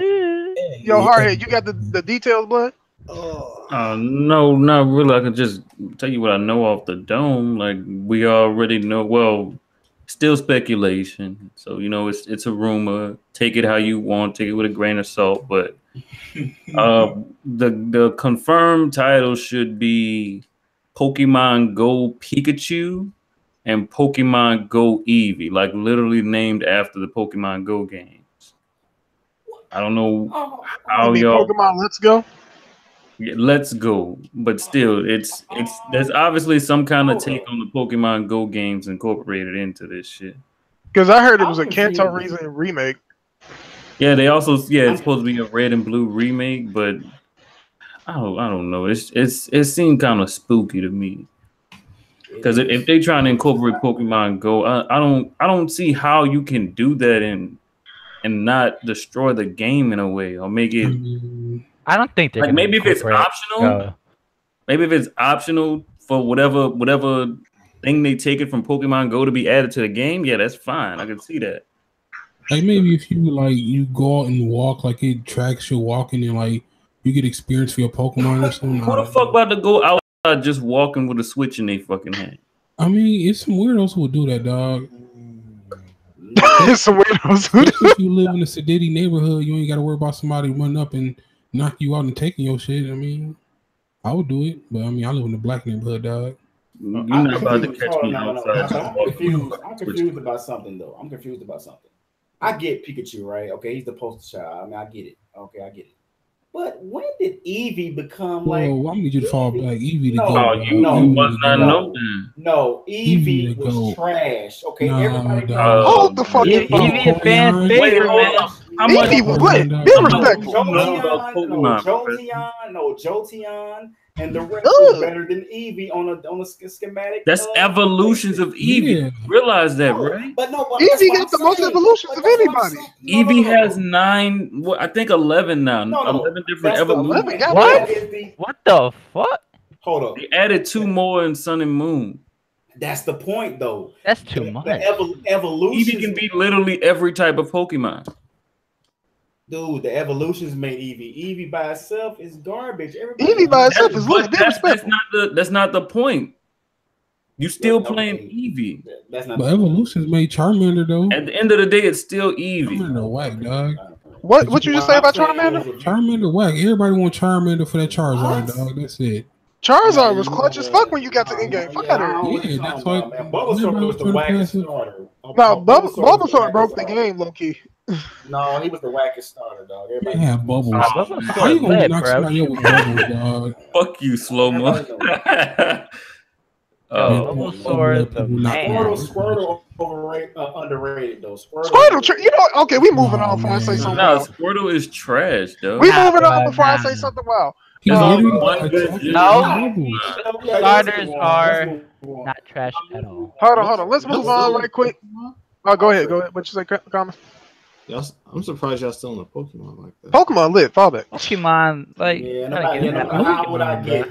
Yo, Hardhead, you got the details, blood? No, not really. I can just tell you what I know off the dome. Like we already know. Well, still speculation. So it's a rumor. Take it how you want. Take it with a grain of salt. But the confirmed title should be Pokemon Go Pikachu and Pokemon Go Eevee, like literally named after the Pokemon Go games. I don't know how y'all. Pokemon Let's Go. Yeah, let's go, but still, it's there's obviously some kind of take on the Pokemon Go games incorporated into this shit. Because I heard it was a Kanto Reason remake. Yeah, they also it's supposed to be a Red and Blue remake, but I don't know. It seemed kind of spooky to me. Because if they trying to incorporate Pokemon Go, I don't see how you can do that and not destroy the game in a way or make it. I don't think they're like maybe if it's optional. Maybe if it's optional for whatever thing they take it from Pokemon Go to be added to the game, yeah, that's fine. I can see that. Like maybe if you go out and walk, like it tracks your walking and like you get experience for your Pokemon or something. Who the fuck about to go outside just walking with a Switch in their fucking hand? I mean, it's some weirdos who would do that, dog. It's some weirdos who do. If you live in a sedity neighborhood, you ain't got to worry about somebody running up and knock you out and taking your shit. I mean, I would do it, but I mean, I live in a black neighborhood, dog. You're not about to catch me outside. I'm confused about something, though. I'm confused about something. I get Pikachu, right? Okay, he's the poster child. I mean, I get it. Okay, I get it. But when did Eevee become like? Well, I need you to fall back. Eevee to No, go. you must not know that. No, Eevee Eevee was go. trash. Okay, Nah, everybody. dog. Hold the fuck Eevee is fan favorite, man. Eevee was lit. Be respectful. Jolteon, and the rest was better than Eevee on a schematic. That's evolutions of Eevee. Yeah. Realize that, right? But no, Eevee got the most evolutions of anybody. Eevee has 9, I think 11 now. 11 different evolutions. What the fuck? Hold up. They added 2 more in Sun and Moon. That's the point, though. That's too much. Evolution. Eevee can be literally every type of Pokemon. Dude, the evolutions made Eevee. Eevee by itself is garbage. Eevee by itself is lit. That's not the point. You still playing Eevee. That's not. But evolutions made Charmander though. At the end of the day, it's still Eevee. Charmander whack, dog. What you just say about Charmander? Charmander whack. Everybody want Charmander for that Charizard, dog. That's it. Charizard was clutch as fuck when you got to in-game. Fuck out of here. Yeah, that's why. Bulbasaur was the wackest starter. No, Bulbasaur broke the game, low key. No, he was the wackest starter, dog. They have bubbles. How you gonna knock somebody out with bubbles, dog? Fuck you, slow mo. Bulbasaur is the man. Squirtle underrated though. Squirtle, you know, okay, we moving on before I say something No, wild. Squirtle is trash, though. We moving on before I say something wild. He's only literally one good attacking No. bubbles. Starters are not trash at all. Hold on. Let's move on right quick. Oh, go ahead. What you say, Common? I'm surprised y'all still in the Pokemon like that. Pokemon lit. Fallback. Pokemon, like, no matter how would I get.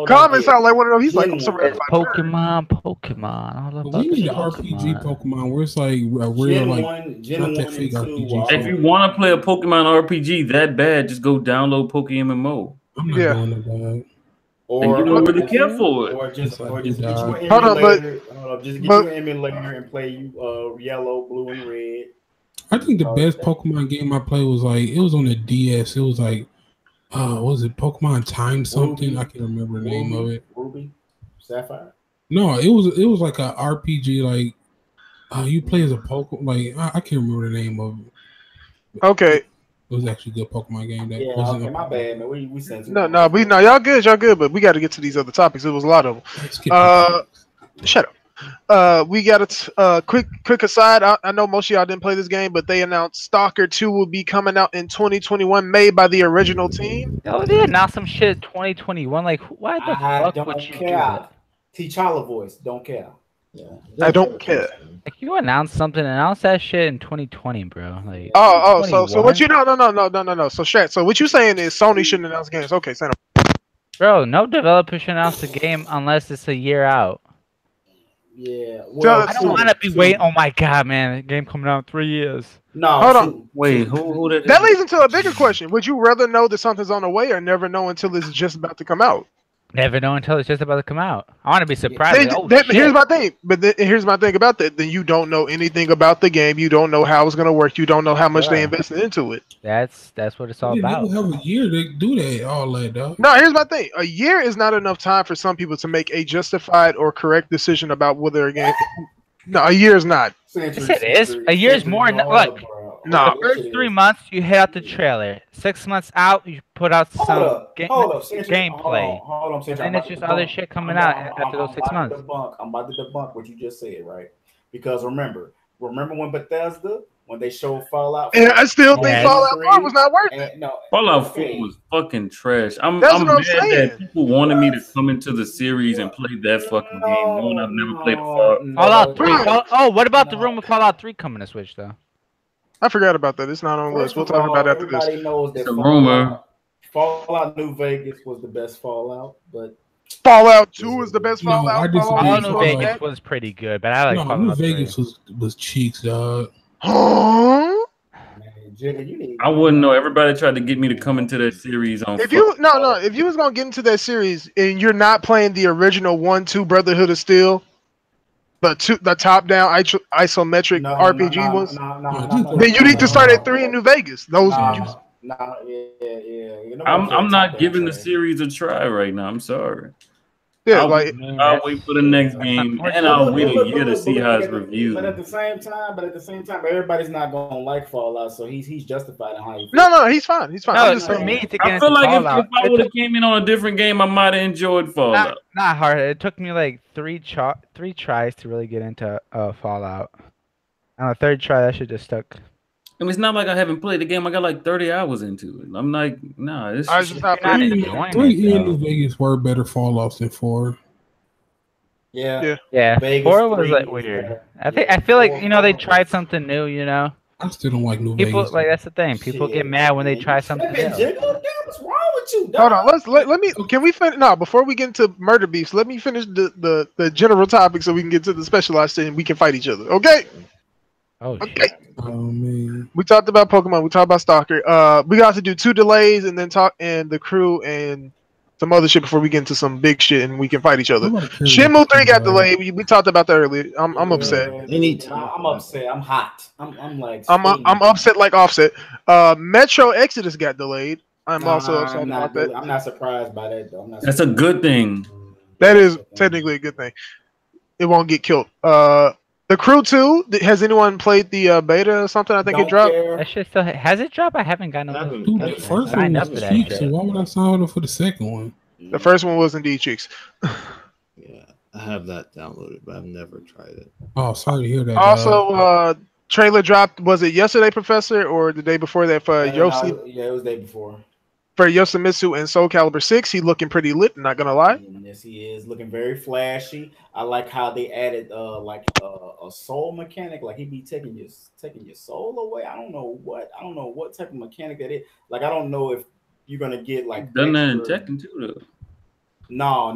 Common sound like one of them. He's like, I'm surrounded by Pokemon. All But about we need the an RPG Pokemon where it's like a real, like, not that fake RPG. If you want to play a Pokemon RPG that bad, just go download PokeMMO. I'm not Yeah. doing that, dog. And you don't really care for it. Or just get you an Hold emulator. on, Just get you an emulator and play you yellow, blue, and red. I think the best Pokemon game I played was like it was on the DS. It was like, what was it Pokemon Time something? Ruby. I can't remember the name of it. Ruby, Sapphire. No, it was like a RPG. Like you play as a Pokemon. Like I can't remember the name of it. Okay. It was actually a good Pokemon game. That Yeah, wasn't okay, my bad, man. We sent No, y'all good, but we got to get to these other topics. There was a lot of them. Shut up. We got a quick aside. I know most of y'all didn't play this game, but they announced Stalker 2 will be coming out in 2021, made by the original team. Oh, they announced some shit 2021. Like, why the fuck would you do that? T'Challa voice, don't care. Yeah. I don't care. Like, you announce something, announce that shit in 2020, bro. Like, so what you no. So Strat, so what you saying is Sony shouldn't announce games? Okay, send them. Bro, no developer should announce a game unless it's a year out. Yeah. Well, I don't want to be waiting. Oh my god, man, the game coming out in 3 years. No, hold on. Wait, who did that leads into a bigger question? Would you rather know that something's on the way, or never know until it's just about to come out? Never know until it's just about to come out. I want to be surprised. Here's my thing. Here's my thing about that. Then you don't know anything about the game. You don't know how it's gonna work. You don't know how much they invested into it. That's what it's all about. They have a year to do that. All that, dog. No, here's my thing. A year is not enough time for some people to make a justified or correct decision about whether a game. No, a year is not. Yes, it is. A year is more. Look. No. The first 3 months, you hit out the trailer. 6 months out, you put out some gameplay. Hold on, and it's just other shit coming out after those 6 months. I'm about to debunk what you just said, right? Because remember when Bethesda, when they showed Fallout 4, and I still think Fallout 4 was not worth it. No, Fallout 4 was fucking trash. I'm mad that people wanted me to come into the series and play that fucking game, knowing I've never played Fallout 3. Oh, what about the rumor Fallout 3 coming to Switch, though? I forgot about that. It's not on the list. We'll talk about it after this. Everybody knows that it's a rumor. Fallout New Vegas was the best Fallout, but Fallout 2 is the best Fallout. Fallout New Vegas was pretty good, but I like Fallout New Vegas was cheeks, dog. Huh? I wouldn't know. Everybody tried to get me to come into that series on. If you was gonna get into that series and you're not playing the original 1-2 Brotherhood of Steel, the top-down isometric RPG ones, then you need to start at 3 in New Vegas. I'm not giving the series a try right now. I'm sorry. Yeah, I'll wait for the next game, and I'll wait a year to see how it's reviewed. But at the same time, everybody's not gonna like Fallout, so he's justified in how he. No, he's fine. He's fine. No, for me to get I feel like if I would have came in on a different game, I might have enjoyed Fallout. Not hard. It took me like three tries to really get into Fallout. On the third try, that shit just stuck. I mean, it's not like I haven't played the game. I got like 30 hours into it. I'm like, nah. It's I was just not 3 in New Vegas were better Fallouts than 4. Yeah. Vegas 4 was like weird. I feel like they tried something new. I still don't like New People Vegas. like that's the thing. People get mad when they try something new. What's wrong with you? Hold on. Let me. Can we finish? No, before we get into murder beefs, let me finish the general topic so we can get to the specialized and we can fight each other. Okay. Oh, okay. Shit. Oh man. We talked about Pokemon. We talked about Stalker. We got to do 2 delays and then talk and the crew and some other shit before we get into some big shit and we can fight each other. Shenmue 3 got delayed. We talked about that earlier. I'm upset. I'm upset. I'm hot. I'm like. I'm upset like Offset. Metro Exodus got delayed. I'm also upset about that. I'm not surprised by that though. That's a good thing. That is technically a good thing. It won't get killed. The Crew 2, has anyone played the beta or something? I think it dropped. That shit still has it dropped? I haven't gotten no. Dude, the first one was cheeks, so why would I sign up for the second one? The first one was indeed cheeks. Yeah, I have that downloaded, but I've never tried it. Oh, sorry to hear that. Also, trailer dropped. Was it yesterday, Professor, or the day before that for Yoshi? Yeah, it was the day before. For Yoshimitsu and Soul Calibur 6, he looking pretty lit. Not gonna lie. Yes, he is looking very flashy. I like how they added like a soul mechanic. Like he be taking your soul away. I don't know what type of mechanic that is. Like I don't know if you're gonna get like done that in Tekken 2 though. No,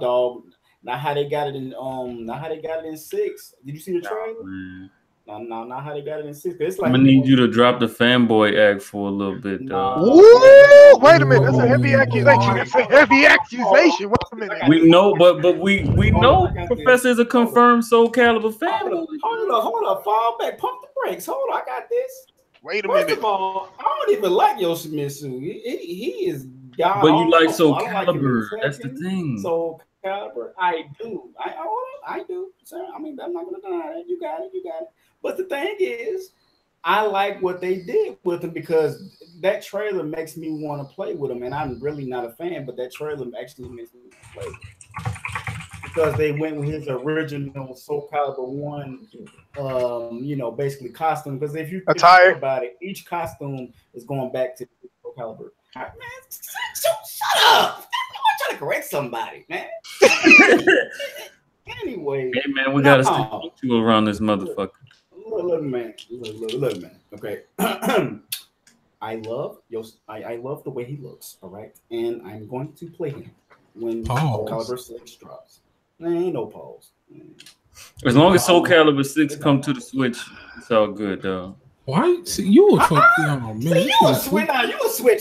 dog. Not how they got it in 6. Did you see the trailer? No, not how they got it in 6. It's I'm like gonna need you to drop the fanboy act for a little bit, dog. Ooh, wait a minute. That's a heavy accusation. That's a heavy accusation. Wait a minute. We know, but we know I got Professor is a confirmed Soul Calibur fanboy. Hold up, fall back, pump the brakes. Hold on, I got this. Wait a First minute. of all, I don't even like Yoshimitsu. He is God. But you like Soul Soul Calibur. That's the thing. Soul Calibur, I do. I do, sir. I mean, I'm not gonna deny that. You got it. But the thing is, I like what they did with him because that trailer makes me want to play with him, and I'm really not a fan, but that trailer actually makes me want to play because they went with his original Soul Calibur 1, basically costume. Because if you think about it, each costume is going back to Soul Calibur. Man, shut up! I'm trying to correct somebody, man. Anyway, hey man, we gotta stick you around this motherfucker. Look, man. Okay. I love the way he looks. All right, and I'm going to play him when Soul Calibur 6 drops. There ain't no pause. As long as Soul Calibur 6 come to the Switch, it's all good, dog. Why? See, you a man. You a Switch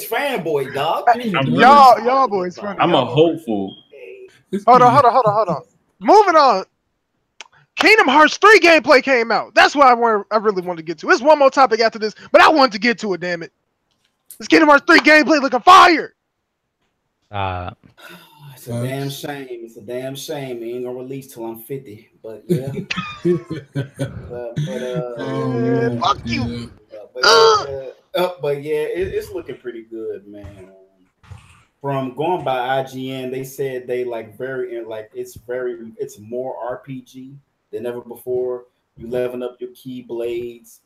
fanboy, dog. Y'all boys funny. I'm a hopeful. Hold on. Moving on. Kingdom Hearts 3 gameplay came out. That's what I really wanted to get to. There's one more topic after this, but I wanted to get to it, damn it. This Kingdom Hearts 3 gameplay looking fire. It's a damn shame. It's a damn shame. It ain't gonna release till I'm 50. But yeah. Fuck you. But yeah, it's looking pretty good, man. From going by IGN, they said they it's more RPG than ever before. You leveling up your Keyblades.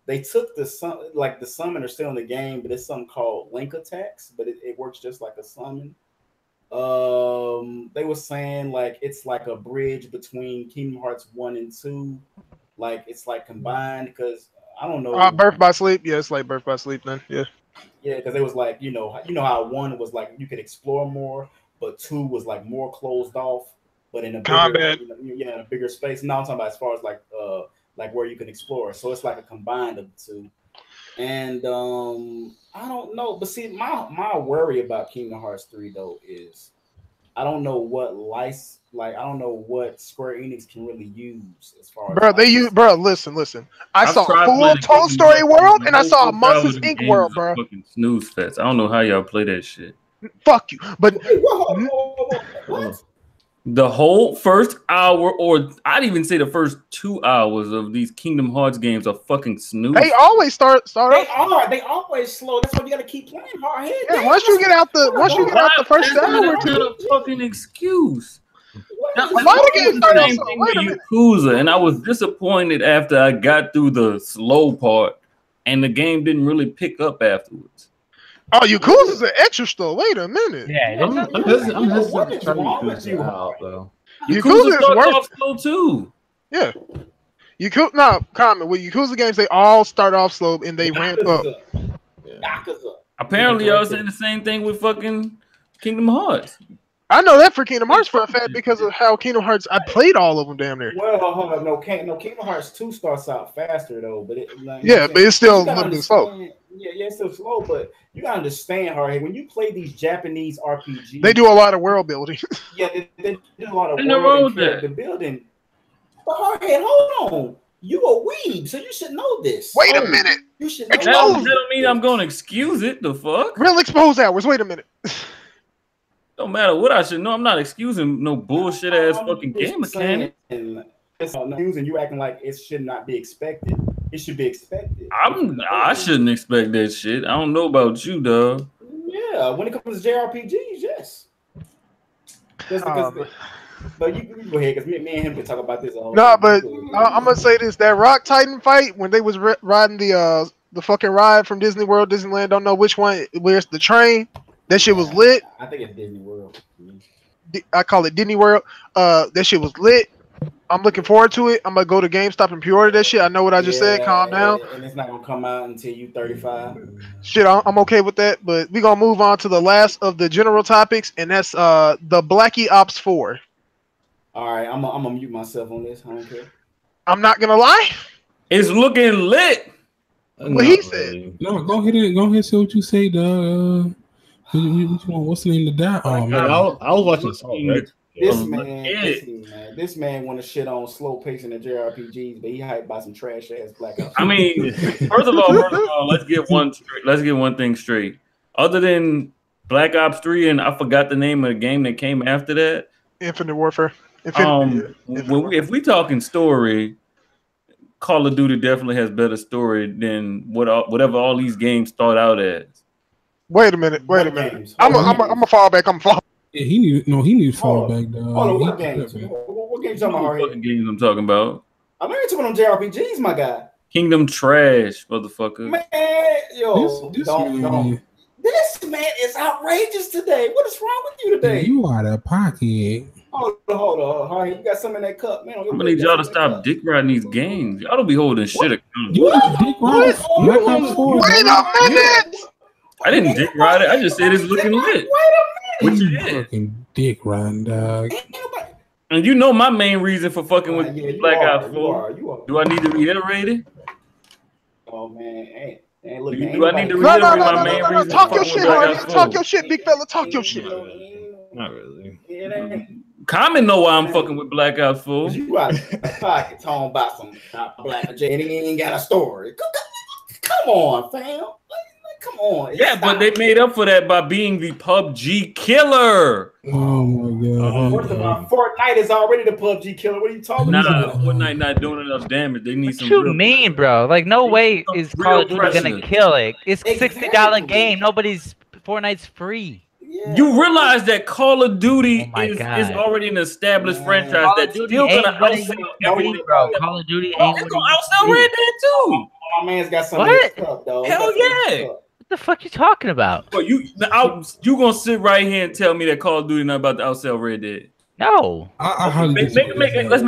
They took the summon are still in the game, but it's something called Link Attacks, but it works just like a summon. They were saying like it's like a bridge between Kingdom Hearts 1 and 2. Like it's like combined because I don't know. Birth by Sleep. Yeah, it's like Birth by Sleep then. Yeah. Yeah, because it was like, you know how 1 was like you could explore more, but 2 was like more closed off, but in a bigger, in a bigger space. Now I'm talking about as far as like where you can explore. So it's like a combined of the two. And I don't know, but see, my worry about Kingdom Hearts 3 though is I don't know what I don't know what Square Enix can really use as far as listen. I saw full Toy Story World and I saw a Monsters Inc. world, bro. Fucking snooze fest. I don't know how y'all play that shit. Fuck you. But what? The whole first hour, or I'd even say the first 2 hours of these Kingdom Hearts games are fucking snooze. They always start off. They always slow. That's why you gotta keep playing hard. Yeah, once you get out the first hour, that's not a fucking excuse. A lot of games start off slow. Wait a minute. Yakuza, and I was disappointed after I got through the slow part, and the game didn't really pick up afterwards. Oh, Yakuza's an extra slow. Wait a minute. Yeah, I'm hesitant to try Yakuza out though. Yakuza is worse slow too. Yeah. With Yakuza games, they all start off slow and they ramp up. Apparently, y'all saying the same thing with fucking Kingdom Hearts. I know that for Kingdom Hearts for a fact because of how Kingdom Hearts, I played all of them damn near. Well, hold on, no, Kingdom Hearts 2 starts out faster though, but but it's still a little bit slow. Yeah, it's still slow, but you gotta understand, Jorge, when you play these Japanese RPGs, they do a lot of world building. Yeah, they do a lot of world building. But Jorge, hold on. You a weeb, so you should know this. Wait a minute. You should know that don't mean I'm gonna excuse it. The fuck? Real expose hours. Wait a minute. Don't matter what I should know. I'm not excusing no bullshit ass fucking game mechanic. It's and you acting like it should not be expected. It should be expected. I shouldn't expect that shit. I don't know about you, dog. Yeah, when it comes to JRPGs, yes. But you go ahead, because me and him can talk about this all. No, but I'm gonna say this: that Rock Titan fight when they was riding the fucking ride from Disney World, Disneyland. Don't know which one. Where's the train? That shit was lit. I think it's Disney World. I call it Disney World. That shit was lit. I'm looking forward to it. I'm gonna go to GameStop and pre-order that shit. I know what I just said. Calm down. And it's not gonna come out until you 35. Shit, I'm okay with that. But we gonna move on to the last of the general topics, and that's the Blackie Ops 4. All right, I'm gonna mute myself on this. I don't care. I'm not gonna lie. It's looking lit. What he said. No, go ahead and say what you say, dog. What's the name of that? Oh man, I was watching Assault Red. This man want to shit on slow pacing and JRPGs, but he hyped by some trash ass Black Ops. I mean, first of all, let's get one thing straight. Other than Black Ops 3, and I forgot the name of the game that came after that. Infinite Warfare. If we talking story, Call of Duty definitely has better story than whatever all these games start out as. Wait a minute. I'm a fall back. Yeah, he needs to fall back, dog. Hold on, what games? What games you talking about? What games I'm talking about? I know you're talking about them JRPGs, my guy. Kingdom trash, motherfucker. Man, yo, this man is outrageous today. What is wrong with you today? You out of pocket. Hold on. You got some in that cup, man. I'm gonna need y'all to stop dick riding these games. Y'all don't be holding shit accountable. You dick ride? Wait a minute. I didn't dick ride it. I just said it's looking lit. What you fucking dick riding, dog? And you know my main reason for fucking with Black Ops 4. Do I need to reiterate it? Oh man, do I need to reiterate my main reason? Talk your shit, Hardy. Talk your shit, big fella. Talk your shit. Not really. Common know why I'm fucking with Black Ops 4. You out of pocket talking about some Black J, and he ain't got a story. Come on, fam. Come on. Yeah, but they made up for that by being the PUBG killer. Oh my god. First of all, Fortnite is already the PUBG killer. What are you talking about? Fortnite not doing enough damage. They need some. What you mean, bro? Like, no way is Call of Duty gonna kill it. It's $60 game. Fortnite's free. Yeah. You realize that Call of Duty is already an established franchise that's still gonna outsell everything, bro. Call of Duty ain't gonna outsell Red Dead too. My man's got something what? in his cup, though. Hell yeah. What the fuck you talking about? But you gonna sit right here and tell me that Call of Duty not about to outsell Red Dead? No. Let's make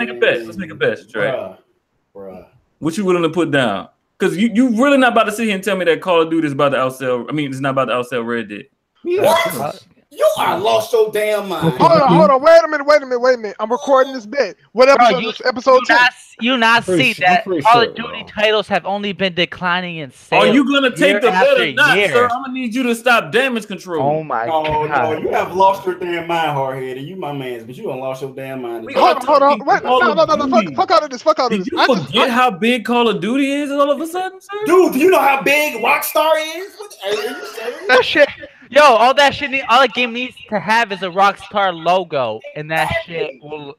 a bet. Let's make a bet, Trey. Bruh. What you willing to put down? Because you really not about to sit here and tell me that Call of Duty is about to outsell. I mean, it's not about to outsell Red Dead. What? You are lost your damn mind. Hold on. Wait a minute. I'm recording this bit. What episode 10? You not see that Call of Duty titles have only been declining in sales. Are you gonna take the bet or not, sir? I'm gonna need you to stop damage control. Oh my god. No, you have lost your damn mind, hardhead, and you my man's, but you done lost your damn mind. Hold on. Wait, no. Fuck out of this. Did you forget how big Call of Duty is all of a sudden, sir? Dude, do you know how big Rockstar is? That shit. Yo, all that shit. All the game needs to have is a Rockstar logo, and that shit will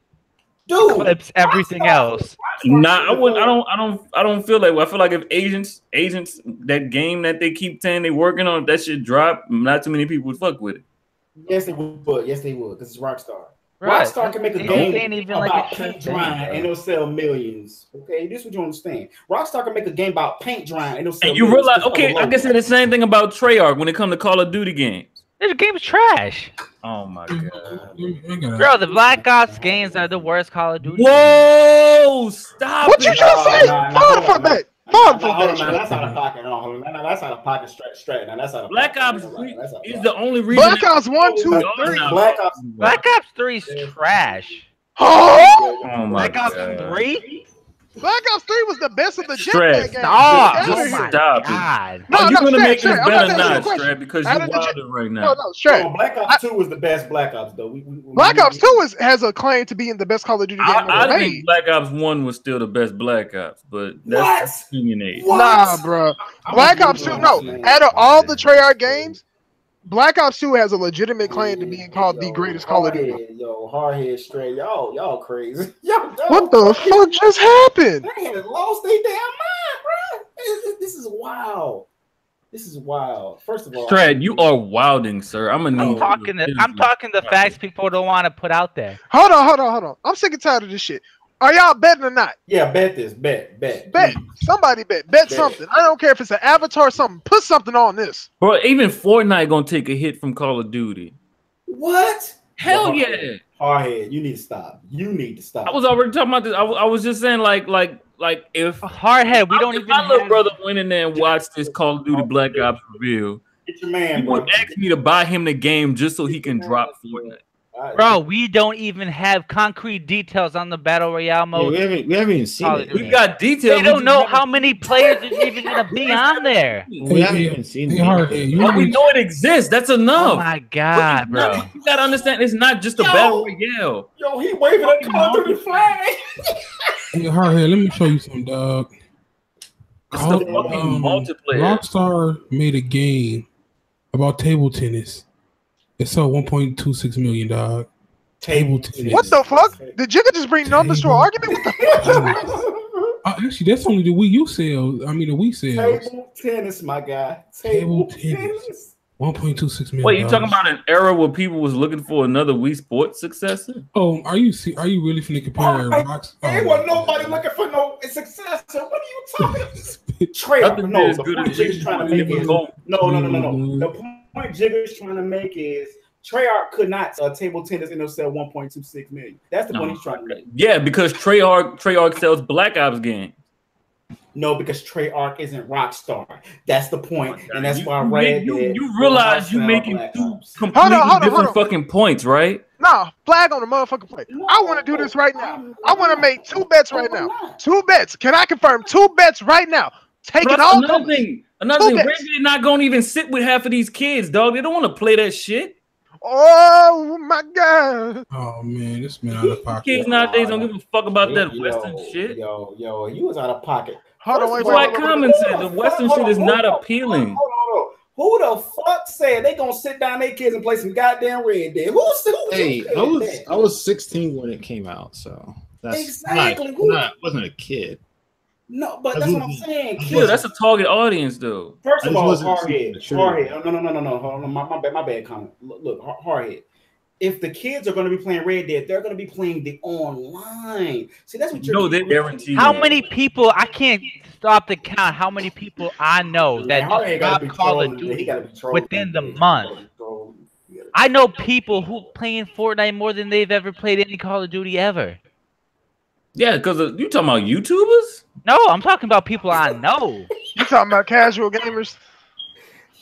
eclipse everything else. Nah, I don't feel that way. I feel like if agents, that game that they keep saying they working on, if that shit drop, not too many people would fuck with it. Yes, they would. Because it's Rockstar. Right. Rockstar can make a game about paint drying and it'll sell millions. Okay, this is what you understand. Rockstar can make a game about paint drying and it'll sell millions. And you realize, okay, I can say the same thing about Treyarch when it comes to Call of Duty games. This game's trash. Oh my god. Bro, the Black Ops games are the worst Call of Duty. Whoa! Stop what you just say? Hold the fuck back. That's out of pocket. No, that's out of pocket straight. Now that's out of Black Ops 3 is the only reason. Black Ops 1, 2, 3. Black Ops 3 is trash. Oh my Black Ops 3? Black Ops 3 was the best of the Jetpack games. Stop it. No, you're gonna make Strat, this better not, Strat, because you're wilder right now. No, Strat. Black Ops 2 was the best Black Ops, though. Black Ops 2 has a claim to being the best Call of Duty game ever I made. think Black Ops 1 was still the best Black Ops, but that's opinionated. Nah, bro. Black Ops 2, no. Out of all the Treyarch games, Black Ops 2 has a legitimate claim to being called the greatest Call of Duty. Yo, hardhead straight. Y'all crazy. What the fuck just happened? They had lost their damn mind, bro. This is wild. This is wild. First of all, Strat, you are wilding, sir. I'm talking the facts people don't want to put out there. Hold on. I'm sick and tired of this shit. Are y'all betting or not? Yeah, bet this. Bet. Somebody bet something. I don't care if it's an avatar or something. Put something on this. Bro, even Fortnite gonna take a hit from Call of Duty. What? Hell yeah. Hardhead, you need to stop. I was already talking about this. I was just saying like if Hardhead, we don't even. My little brother went in there and watched this Call of Duty Black Ops reveal. Get your man. He would ask me to buy him the game just so he can drop Fortnite. Bro, we don't even have concrete details on the battle royale mode. Yeah, we haven't even seen it. We got details. They don't know how many players is even gonna be on there. We haven't even seen it. But we know it exists. That's enough. Oh my god, bro! You gotta understand, it's not just a battle royale. Yo, he waving a Call of Duty flag. Hey, Hardhead, let me show you some, dog. It's the fucking multiplayer. Rockstar made a game about table tennis. It sold 1.26 million, dog. Table tennis. What the fuck? Did Jigga just bring numbers to an argument? What the fuck? Actually, that's only the Wii U sales. I mean, the Wii sales. Table tennis, my guy. Table tennis. 1.26 million. Wait, you talking about an era where people was looking for another Wii Sports successor? Oh, are you really finna compare Rocks? Ain't want nobody looking for no successor. What are you talking about? Treyarch, no. The point Jigga's trying to make is no. The point Jigga's trying to make is Treyarch could not table tennis and they'll sell 1.26 million. That's the point he's trying to make. Yeah, because Treyarch sells Black Ops games. No, because Treyarch isn't Rockstar. That's the point, and that's why Red Dead. You realize you're making two completely different fucking points, right? Nah, flag on the motherfucking play. I want to do this right now. I want to make 2 bets right now. 2 bets. Can I confirm 2 bets right now? Taking all another thing. Red Dead not gonna even sit with half of these kids, dog. They don't want to play that shit. Oh my god! Oh man, this man out of pocket. Kids nowadays don't give a fuck about that Western shit. Yo, you was out of pocket. Hold on, wait. Like Common said, the Western shit is not appealing. Who the fuck said they gonna sit down their kids and play some goddamn Red Dead? Hey, I was 16 when it came out, so that's exactly. Wasn't a kid. No, but that's what I'm saying. Yeah, that's a target audience, though. First of all, Hardhead. No. Hold on, my bad comment. Look, Hardhead. If the kids are going to be playing Red Dead, they're going to be playing the online. See, that's what you're. No, they guarantee. How many people? I can't stop the count. How many people I know that got Call of Duty within the month? I know people who playing Fortnite more than they've ever played any Call of Duty ever. Yeah, because you talking about YouTubers? No, I'm talking about people I know. You talking about casual gamers?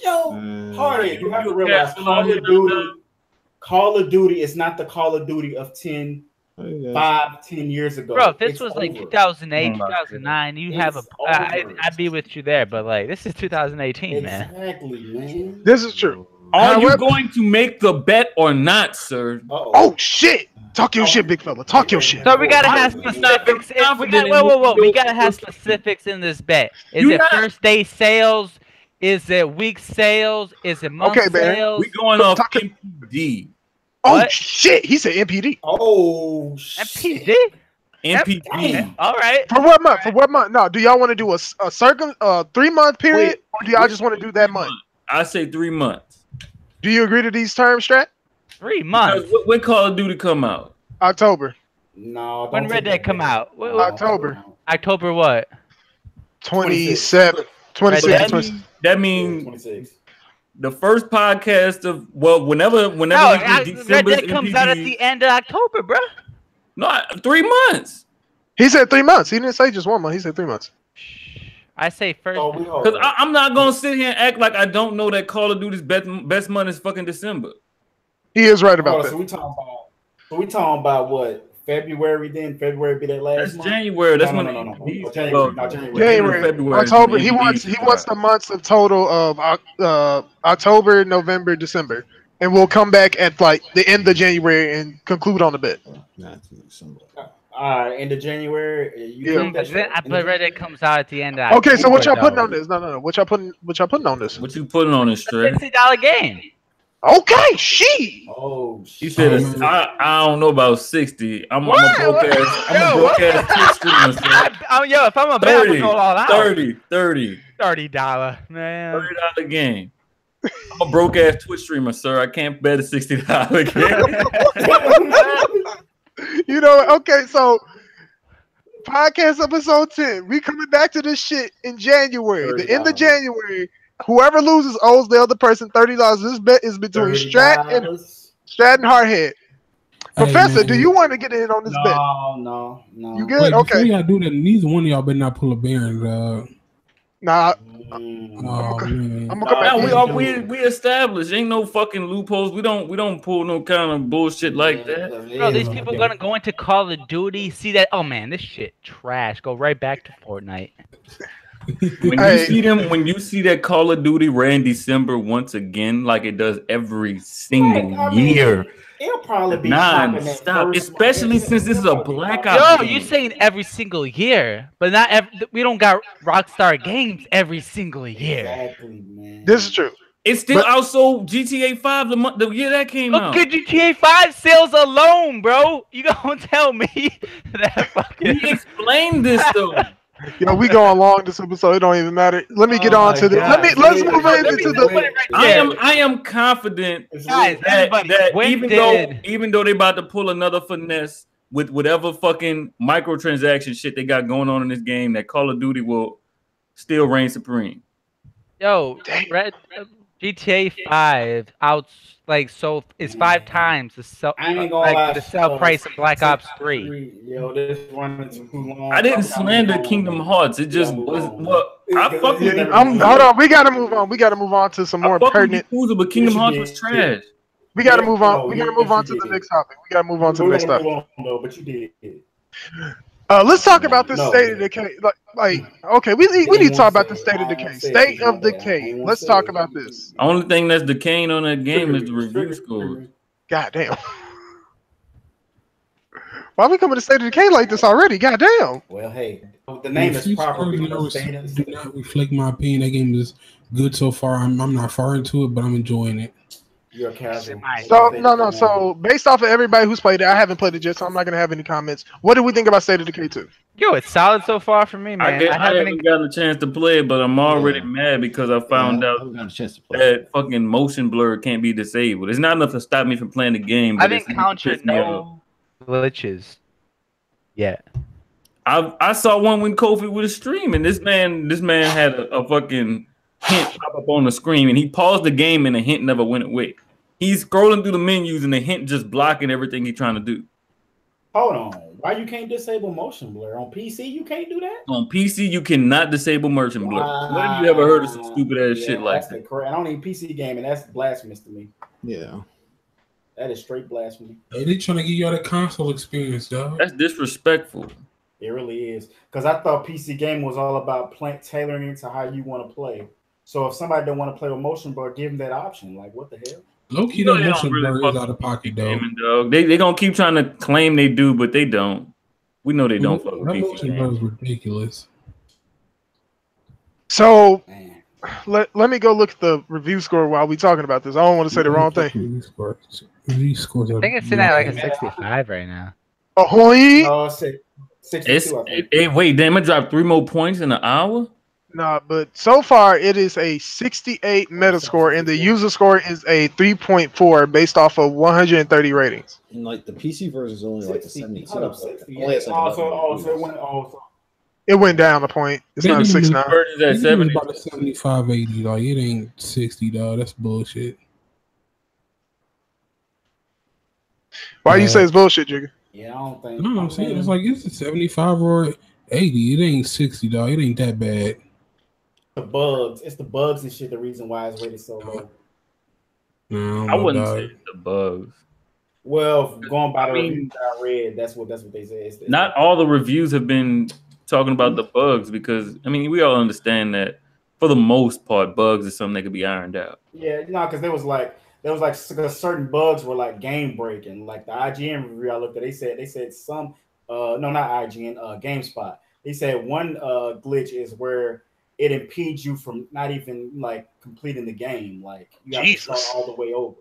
Yo, Hardhead, you have to realize Call of Duty is not the Call of Duty of 10 years ago. Bro, if this was like 2008, 2009, you have a. I'd be with you there, but like this is 2018, man. Exactly, man. This is true. Are you going to make the bet or not, sir? Oh shit! Talk your shit, big fella. Talk your shit. So we gotta have specifics. We gotta have specifics in this bet. Is it first day sales? Is it week sales? Is it month sales? We going off MPD. Oh what? Shit! He said MPD. Oh shit. MPD. MPD. All right. For what month? For what month? No. Do y'all want to do a 3-month period, or do y'all just want to do that month? I say 3 months. Do you agree to these terms, Strat? 3 months. When Call of Duty come out? October. No. When Red Dead come out? October. October what? 27. 26. That means the first podcast of whenever Red Dead comes out at the end of October, bro. No, 3 months. He said 3 months. He didn't say just 1 month. He said 3 months. I say first. Because I'm not gonna sit here and act like I don't know that Call of Duty's best month is fucking December. He is right about that. So we talking about what? February then? February be that last month? January. That's when January. February. October. He wants the months of total of October, November, December. And we'll come back at like the end of January and conclude on the bet. End of January. But Red Dead comes out at the end of October. Okay, so what y'all putting on this? No. What y'all putting on this? What you putting on this, Trey? $60 game. Okay, she. Oh, he said, I don't know about 60. I'm a broke ass Twitch streamer. Yo, if I'm a bet, I'm gonna go all out. $30, man. $30 game. I'm a broke ass Twitch streamer, sir. I can't bet a $60 game. You know, okay, so podcast episode 10. We coming back to this shit in January. The end of January. Whoever loses owes the other person $30. This bet is between Strat and Hardhead. Professor, do you want to get in on this bet? No. You good? Wait, okay. Before y'all do that, neither one of y'all better not pull a Baron. Nah, Oh, I'm man. gonna come back. Now we established. Ain't no fucking loopholes. We don't pull no kind of bullshit like that. Bro, these people gonna go into Call of Duty, see that, oh man, this shit trash. Go right back to Fortnite. When you see that Call of Duty ran December once again, like it does every single year. It'll probably be non-stop, especially since this is a Black Ops. Yo, you saying every single year, but not every. We don't got Rockstar Games every single year. Exactly, man. This is true. It's still also GTA 5 the year that came out. Look at GTA 5 sales alone, bro. You gonna tell me that fucking? He explained this though. Yo, we going long this episode. It don't even matter. Let me get on to the. Let's move into the. I am confident that even though they about to pull another finesse with whatever fucking microtransaction shit they got going on in this game, that Call of Duty will still reign supreme. Yo, GTA 5 out it's 5 times the sell price of Black Ops 3. Yo, this running too long. I didn't slander Kingdom Hearts. It just was what I fucking. Hold on, we gotta move on. We gotta move on to some more pertinent. But Kingdom Hearts was trash. We gotta move on. We gotta move on to the next topic. We gotta move on to the next topic. But you did. Let's talk about this state of decay. Okay, we need to talk about the state of decay. State of decay. Let's talk about this. Only thing that's decaying on that game is the review scores. God damn. Why are we coming to state of decay like this already? God damn. Well, hey, the name is proper. Do not reflect my opinion. That game is good so far. I'm not far into it, but I'm enjoying it. You're casual. So based off of everybody who's played it, I haven't played it yet, so I'm not gonna have any comments. What do we think about State of Decay 2? Yo, it's solid so far for me, man. I haven't gotten a chance to play it, but I'm already mad because I found out that fucking motion blur can't be disabled. It's not enough to stop me from playing the game. I didn't encounter no glitches yet. I saw one when Kofi was streaming. This man had a fucking hint pop up on the screen, and he paused the game, and the hint never went away. He's scrolling through the menus, and the hint just blocking everything he's trying to do. Hold on, why you can't disable motion blur on PC? You can't do that. On PC, you cannot disable motion blur. When have you ever heard of some stupid ass shit like that? I don't need PC gaming. That's blasphemous to me. Yeah, that is straight blasphemy. Hey, they trying to give you the console experience, dog. That's disrespectful. It really is, because I thought PC gaming was all about tailoring it to how you want to play. So if somebody don't want to play with motion blur, give them that option. Like, what the hell? Low key, that motion blur is out of pocket, though. They gonna keep trying to claim they do, but they don't. We know they don't. Fuck with that motion blur is ridiculous. So let me go look at the review score while we talking about this. I don't want to say the wrong thing. Review scores. I think it's sitting at like a 65 right now. Ahoy! Oh, 62. Wait, damn! It dropped 3 more points in an hour. Nah, but so far it is a 68 Metascore, and the user score is a 3.4 based off of 130 ratings. And like the PC version is only like a 72. It went down a point. It's not a 69. It's about a 75, 80. Like it ain't 60, dog. That's bullshit. Why do you say it's bullshit, Jigga? Yeah, I don't think. No, I'm saying it's like it's a 75 or 80. It ain't 60, dog. It ain't that bad. It's the bugs and shit. The reason why it's rated so low. No, I wouldn't say it's the bugs. Well, going by the reviews I read, that's what they say. Not all the reviews have been talking about the bugs, because I mean we all understand that for the most part, bugs is something that could be ironed out. Yeah, because there was like certain bugs were like game breaking. Like the IGN review I looked at, they said some not IGN, GameSpot. They said one glitch is where it impedes you from not even like completing the game. Like you have to start all the way over.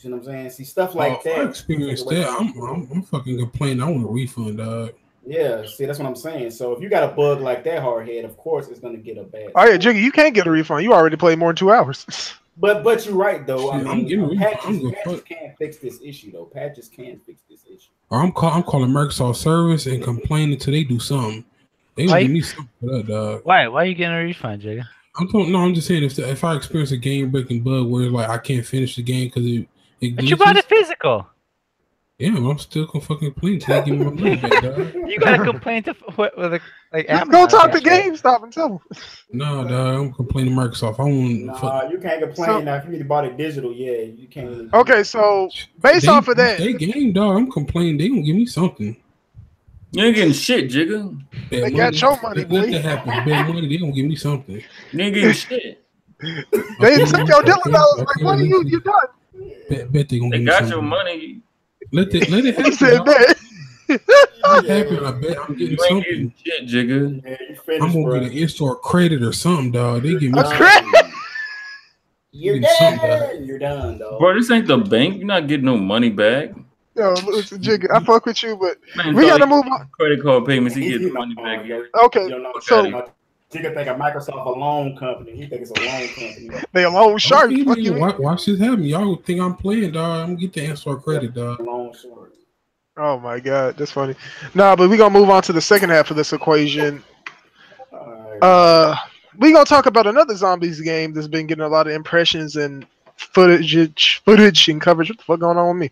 You know what I'm saying? See stuff like that. I experienced that. I'm fucking complaining. I want a refund, dog. Yeah, see, that's what I'm saying. So if you got a bug like that, hardhead, of course it's gonna get a bad. Oh yeah, Jiggy, you can't get a refund. You already played more than 2 hours. But you're right though. Shit, I mean, patches can't fix this issue though. Patches can't fix this issue. Or I'm calling Microsoft service and complaining until they do something. They give me something for that, dog. Why are you getting a refund, Jigga? I'm just saying if I experience a game breaking bug where it's like I can't finish the game because it but you bought it physical. Yeah, but I'm still gonna fucking complain till they give me my money back, dog. You gotta complain to what like Just go Amazon talk to and shit. GameStop and tell them. No, dog, I'm complaining to Microsoft. I want Nah, you can't complain So- now. If you bought it digital, yeah, you can't. Okay, so based off of that, they game, dog. I'm complaining. They gonna give me something. You ain't getting shit, Jigga. Bad They got your money, Let boy. that happen. Bad money. They gonna give me something. You ain't getting shit. They took your $1 like money you done. Bet they gonna They give me got something. your money. Let it He happen. said dog. that. Let it happen. I bet I'm getting You ain't something. getting shit, Jigga. Yeah, you I'm finished, gonna bro. get an in-store credit or something, dog. They give me A credit? You're Give me something, done. You're done, dog. Bro, this ain't the bank. You're not getting no money back. Yo, listen, Jigga, I fuck with you, but Man, we thought gotta he- move on. Credit card payments, he He's gets getting money back. yo. Okay, You don't know, so you can think of Microsoft a loan company. He thinks it's a loan company. they a loan shark. Okay, Fuck man, you. watch this happen. Y'all think I'm playing, dog. I'm gonna get the in-store credit, dog. Loan short. Oh my god, that's funny. Nah, but we gonna move on to the second half of this equation. Alright. We gonna talk about another zombies game that's been getting a lot of impressions and footage and coverage. What the fuck going on with me?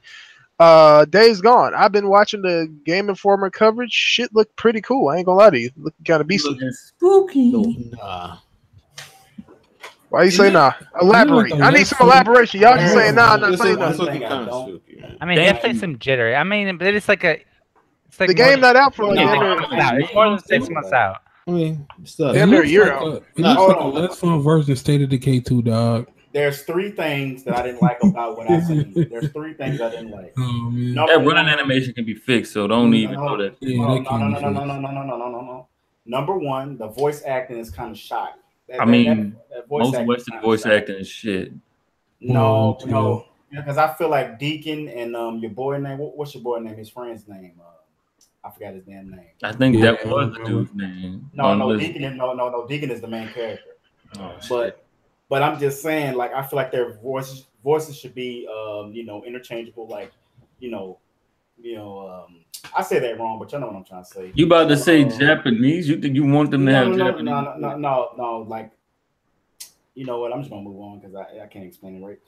Days Gone. I've been watching the Game Informer coverage. Shit looked pretty cool. I ain't gonna lie to you. Looking kind of beastly. Looking spooky. Nah. Why you say nah? Elaborate. I need some elaboration. Y'all just saying nah, I'm not saying This nothing. looking I kind of don't- spooky, man. I mean, Damn. definitely some jittery. I mean, but it's like it's like The game not out for like Yeah, damn it's near- out. It's more than 6 months out. I mean, still. Damn It near a looks year like out. it looks Hold like a on. less fun version of State of Decay 2, dog. There's three things that I didn't like about what I seen. There's three things I didn't like. Oh man. Number That running one- animation can be fixed, so don't even No, know that. Yeah, no, that can't be fixed. no. Number one, the voice acting is kind of shot. I mean, that Most acting is Western kinda voice shot. acting is shit. No, Well, no, because I feel like Deacon and your boy name. What's your boy name? His friend's name. I forgot his damn name. I think Yeah, that was the dude's name. No, Unless- Deacon. No, Deacon is the main character. Oh, shit. But I'm just saying, like, I feel like their voices should be, interchangeable. Like, I say that wrong, but you know what I'm trying to say. You about to say Japanese? You think you want them to have Japanese? No. Like, you know what? I'm just gonna move on because I can't explain it right.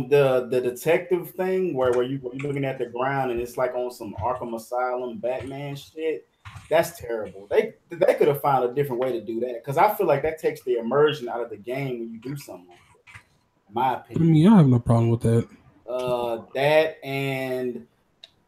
The detective thing where you're looking at the ground and it's like on some Arkham Asylum Batman shit. That's terrible. They could have found a different way to do that because I feel like that takes the immersion out of the game when you do something like that. In my I opinion. mean, I have no problem with that. That and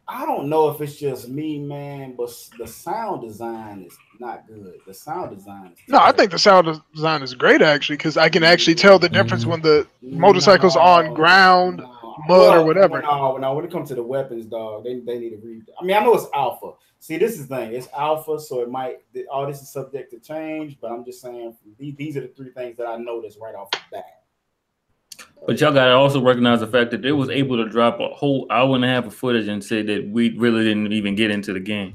I don't know if it's just me, man, but the sound design is not good. The sound design is No, I think the sound design is great actually because I can actually tell the difference when the motorcycle's on ground, mud, or whatever. No, when it comes to the weapons, dog, they need to read. I mean, I know it's alpha. See, this is the thing. It's alpha, so it might all this is subject to change. But I'm just saying these are the three things that I noticed right off the bat. But y'all gotta also recognize the fact that they was able to drop a whole hour and a half of footage and say that we really didn't even get into the game.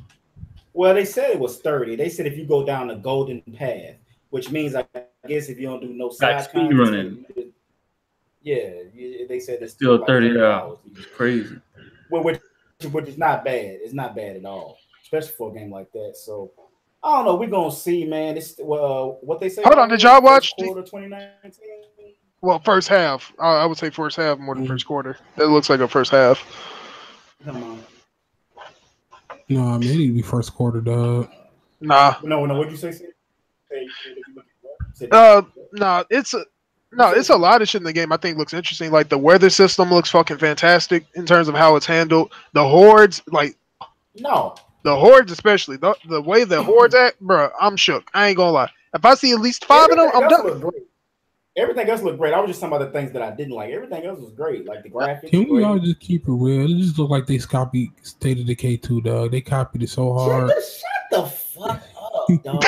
Well, they said it was 30. They said if you go down the golden path, which means I guess if you don't do no side Like speed content, running. yeah, they said it's Still like 30 hours. It's crazy. Well, which is not bad. It's not bad at all, especially for a game like that. So I don't know. We're gonna see, man. It's what they say. Hold on, did y'all watch First quarter 2019? Well, first half. I would say first half more than first quarter. That looks like a first half. Come on. No, I mean, it need to be first quarter, dog. Nah. No. What'd you say? Nah. It's a lot of shit in the game I think looks interesting. Like the weather system looks fucking fantastic in terms of how it's handled. The hordes, like No. the hordes especially. The way the hordes act, bro, I'm shook. I ain't gonna lie. If I see at least 5 of them, I'm done. Everything else looked great. I was just talking about the things that I didn't like. Everything else was great. Like the graphics. Can we great. all just keep it real? It just look like they copied State of Decay 2, dog. They copied it so hard. Shut the fuck up, dog.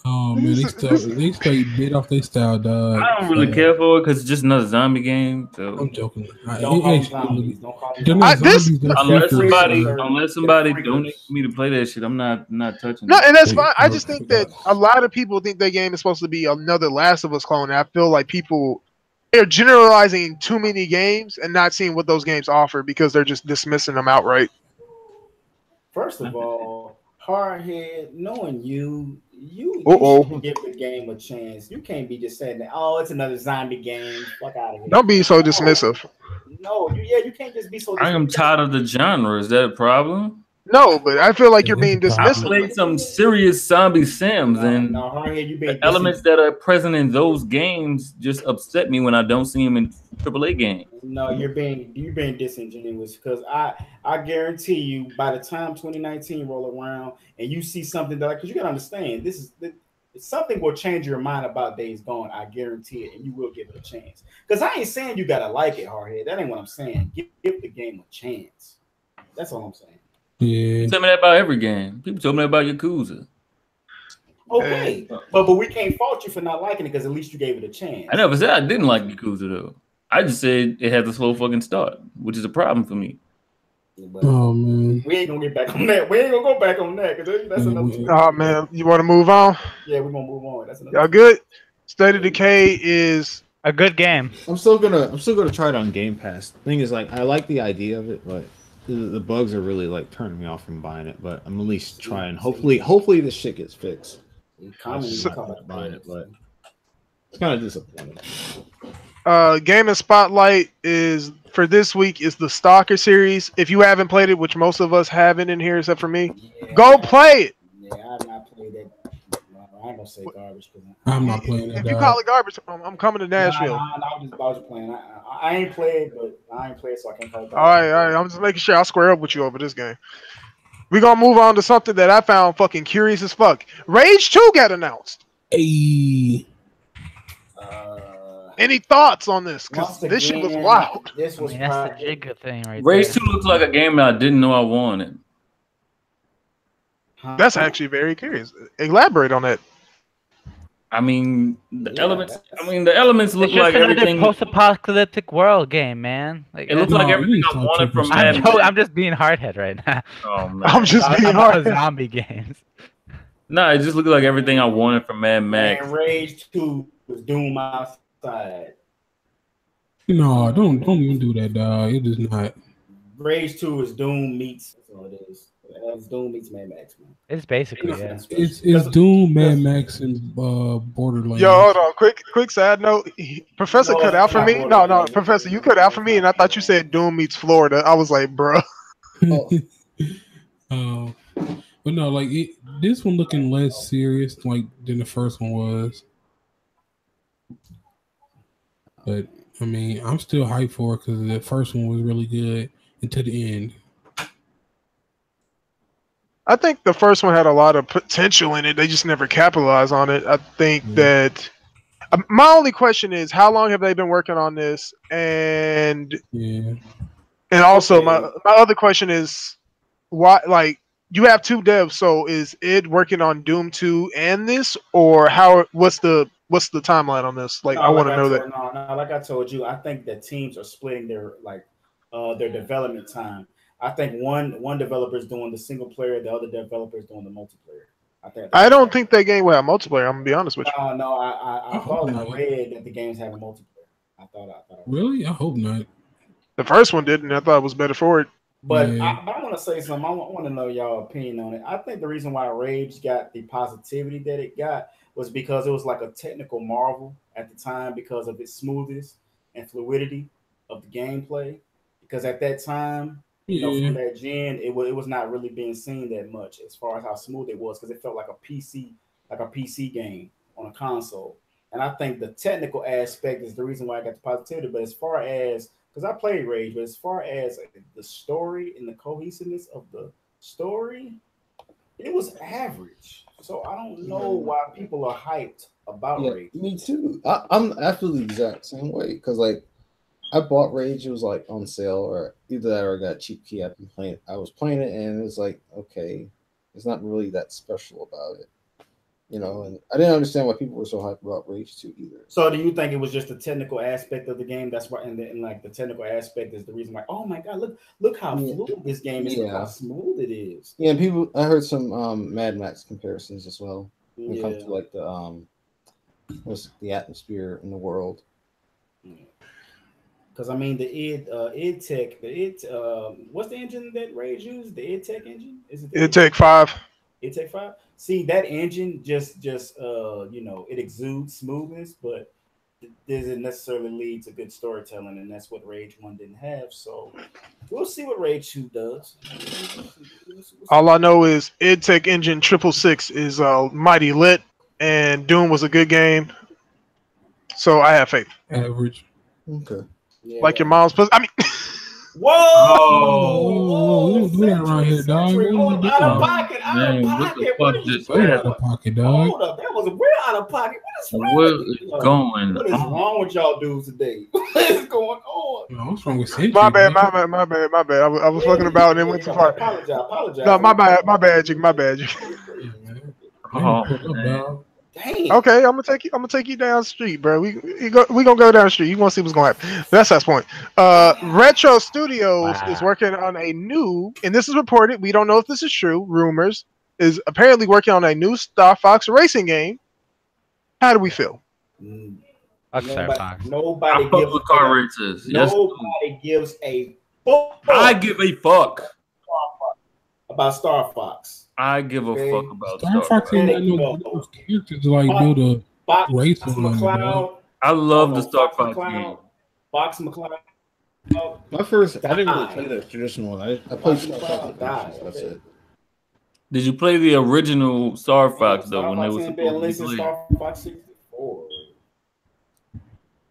Oh man, they straight bit off their style, dog. I don't really care for it because it's just another zombie game. So I'm joking. Don't call them zombies. Don't call them They're zombies. not zombies. They're unless freakers. somebody donates for me to play that shit, I'm not touching No, it. and that's fine. I just think that a lot of people think their game is supposed to be another Last of Us clone. And I feel like they're generalizing too many games and not seeing what those games offer because they're just dismissing them outright. First of all, Hardhead, knowing you Uh-oh. should give the game a chance. You can't be just saying that, oh, it's another zombie game. Fuck out of here. Don't be so dismissive. No, you can't just be so dismissive. I am tired of the genre. Is that a problem? No, but I feel like you're being I dismissive. played some serious zombie Sims, and No, Hardhead, you being the elements that are present in those games just upset me when I don't see them in AAA games. No, you're being disingenuous because I guarantee you by the time 2019 roll around and you see something that, because you gotta understand, something will change your mind about Days Gone. I guarantee it, and you will give it a chance. Because I ain't saying you gotta like it, Hardhead. That ain't what I'm saying. Give the game a chance. That's all I'm saying. Yeah. Tell me that about every game. People told me that about Yakuza. Okay, but we can't fault you for not liking it because at least you gave it a chance. I never said I didn't like Yakuza though. I just said it has a slow fucking start, which is a problem for me. But Oh man. we ain't gonna get back on that. We ain't gonna go back on that because that's another. Oh man, you want to move on? Yeah, we're gonna move on. That's another. Y'all good? State of Decay is a good game. I'm still gonna try it on Game Pass. The thing is, like, I like the idea of it, but the bugs are really like turning me off from buying it. But I'm at least trying. Hopefully this shit gets fixed. Buying it, but it's kind of disappointing. Game and Spotlight is for this week is the Stalker series. If you haven't played it, which most of us haven't in here except for me, go play it. Yeah, I've not played that. I ain't gonna say garbage. I'm not playing that. If you call it garbage, I'm coming to Nashville. I was just playing. I ain't played, but I ain't played, so I can't call it garbage. All right. I'm just making sure I square up with you over this game. We're gonna move on to something that I found fucking curious as fuck. Rage 2 got announced. Hey. Any thoughts on this? Because this shit was wild. This was that's the Jigga thing right Rage there. 2 looks like a game that I didn't know I wanted. That's actually very curious. Elaborate on that. I mean, the elements look It's just like another everything. post-apocalyptic world game, man. Like, It looks like everything I wanted from Mad Max. I'm just being hardhead right now. Oh, man. I'm just being about hard. zombie games. No, it just looked like everything I wanted from Mad Max. And Rage 2 was Doom outside. No, don't even do that, dog. It is not. Rage 2 is Doom meets. That's all it is. It's Doom meets Mad Max, man. It's basically, yeah. It's Doom, Mad Max, and Borderlands. Yo, hold on. Quick side note. Professor cut out for me. No, Professor, you cut out for me, and I thought you said Doom meets Florida. I was like, bruh. But no, like this one looking less serious like than the first one was. But I mean, I'm still hyped for it because the first one was really good until the end. I think the first one had a lot of potential in it. They just never capitalized on it. I think that my only question is, how long have they been working on this? And also my other question is, why? Like, you have two devs, so is id working on Doom 2 and this, or how? What's the timeline on this? Like, I want to know that. No, like I told you, I think that teams are splitting their development time. I think one developer is doing the single player, the other developer is doing the multiplayer. I don't think that game will have multiplayer. I'm gonna be honest with you. No, I thought I read that the game's having multiplayer. I thought. Really? I hope not. The first one didn't. I thought it was better for it. But I want to say something. I want to know y'all opinion on it. I think the reason why Rage got the positivity that it got was because it was like a technical marvel at the time because of its smoothness and fluidity of the gameplay. Because at that time, from that gen, it was not really being seen that much as far as how smooth it was because it felt like a PC game on a console. And I think the technical aspect is the reason why I got the positivity. But as far as, because I played Rage, but as far as the story and the cohesiveness of the story, it was average. So I don't know why people are hyped about Rage. Me too. I'm absolutely the exact same way because like I bought Rage, it was like on sale or either that or I got a cheap key. I was playing it and it was like, okay, it's not really that special about it. You know, and I didn't understand why people were so hyped about Rage 2 either. So do you think it was just the technical aspect of the game? That's why, and like the technical aspect is the reason why, oh my God, look how fluid this game is, look how smooth it is. Yeah, and I heard some Mad Max comparisons as well when it comes to like the what's the atmosphere in the world. Because I mean the id Tech, what's the engine that Rage used? The id Tech engine? Is it id Tech 5? It Take 5. See, that engine just you know, it exudes smoothness, but it doesn't necessarily lead to good storytelling, and that's what Rage 1 didn't have. So we'll see what Rage 2 does. All I know is id Tech Engine 666 is mighty lit, and Doom was a good game. So I have faith. Average. Okay. Yeah. Like your mom's pussy. I mean, whoa! We don't do that around here, dog. What are you doing? Out of pocket, Man, what the fuck just Way out happened? of pocket, dog. Hold up, that was real out of pocket. What is going What is on? wrong with y'all dudes today? What is going on? No, what's wrong with Century? my bad. man? I was fucking about and then went too far. Apologize. No, my bad, Jig. My bad, Jig. Yeah, man. Oh, Pull up, man. dog. Dang. Okay, I'm gonna take you down the street, bro. We gonna go down the street. You gonna see what's gonna happen. That's that point. Retro Studios is working on a new, and this is reported. We don't know if this is true. Rumors is apparently working on a new Star Fox racing game. How do we feel? Fuck Star Fox. Nobody I fuck gives with car races. Yes, nobody gives a fuck I give a fuck. about Star Fox. I give a fuck about Star Fox ain't got no those characters to like build a racing one, dog. I love the Star Fox game. Fox McCloud. My first, I didn't really play the traditional one. I played Star Fox. That's it. Did you play the original Star Fox though? When they was ain't been supposed to be listed played? Star Fox 64.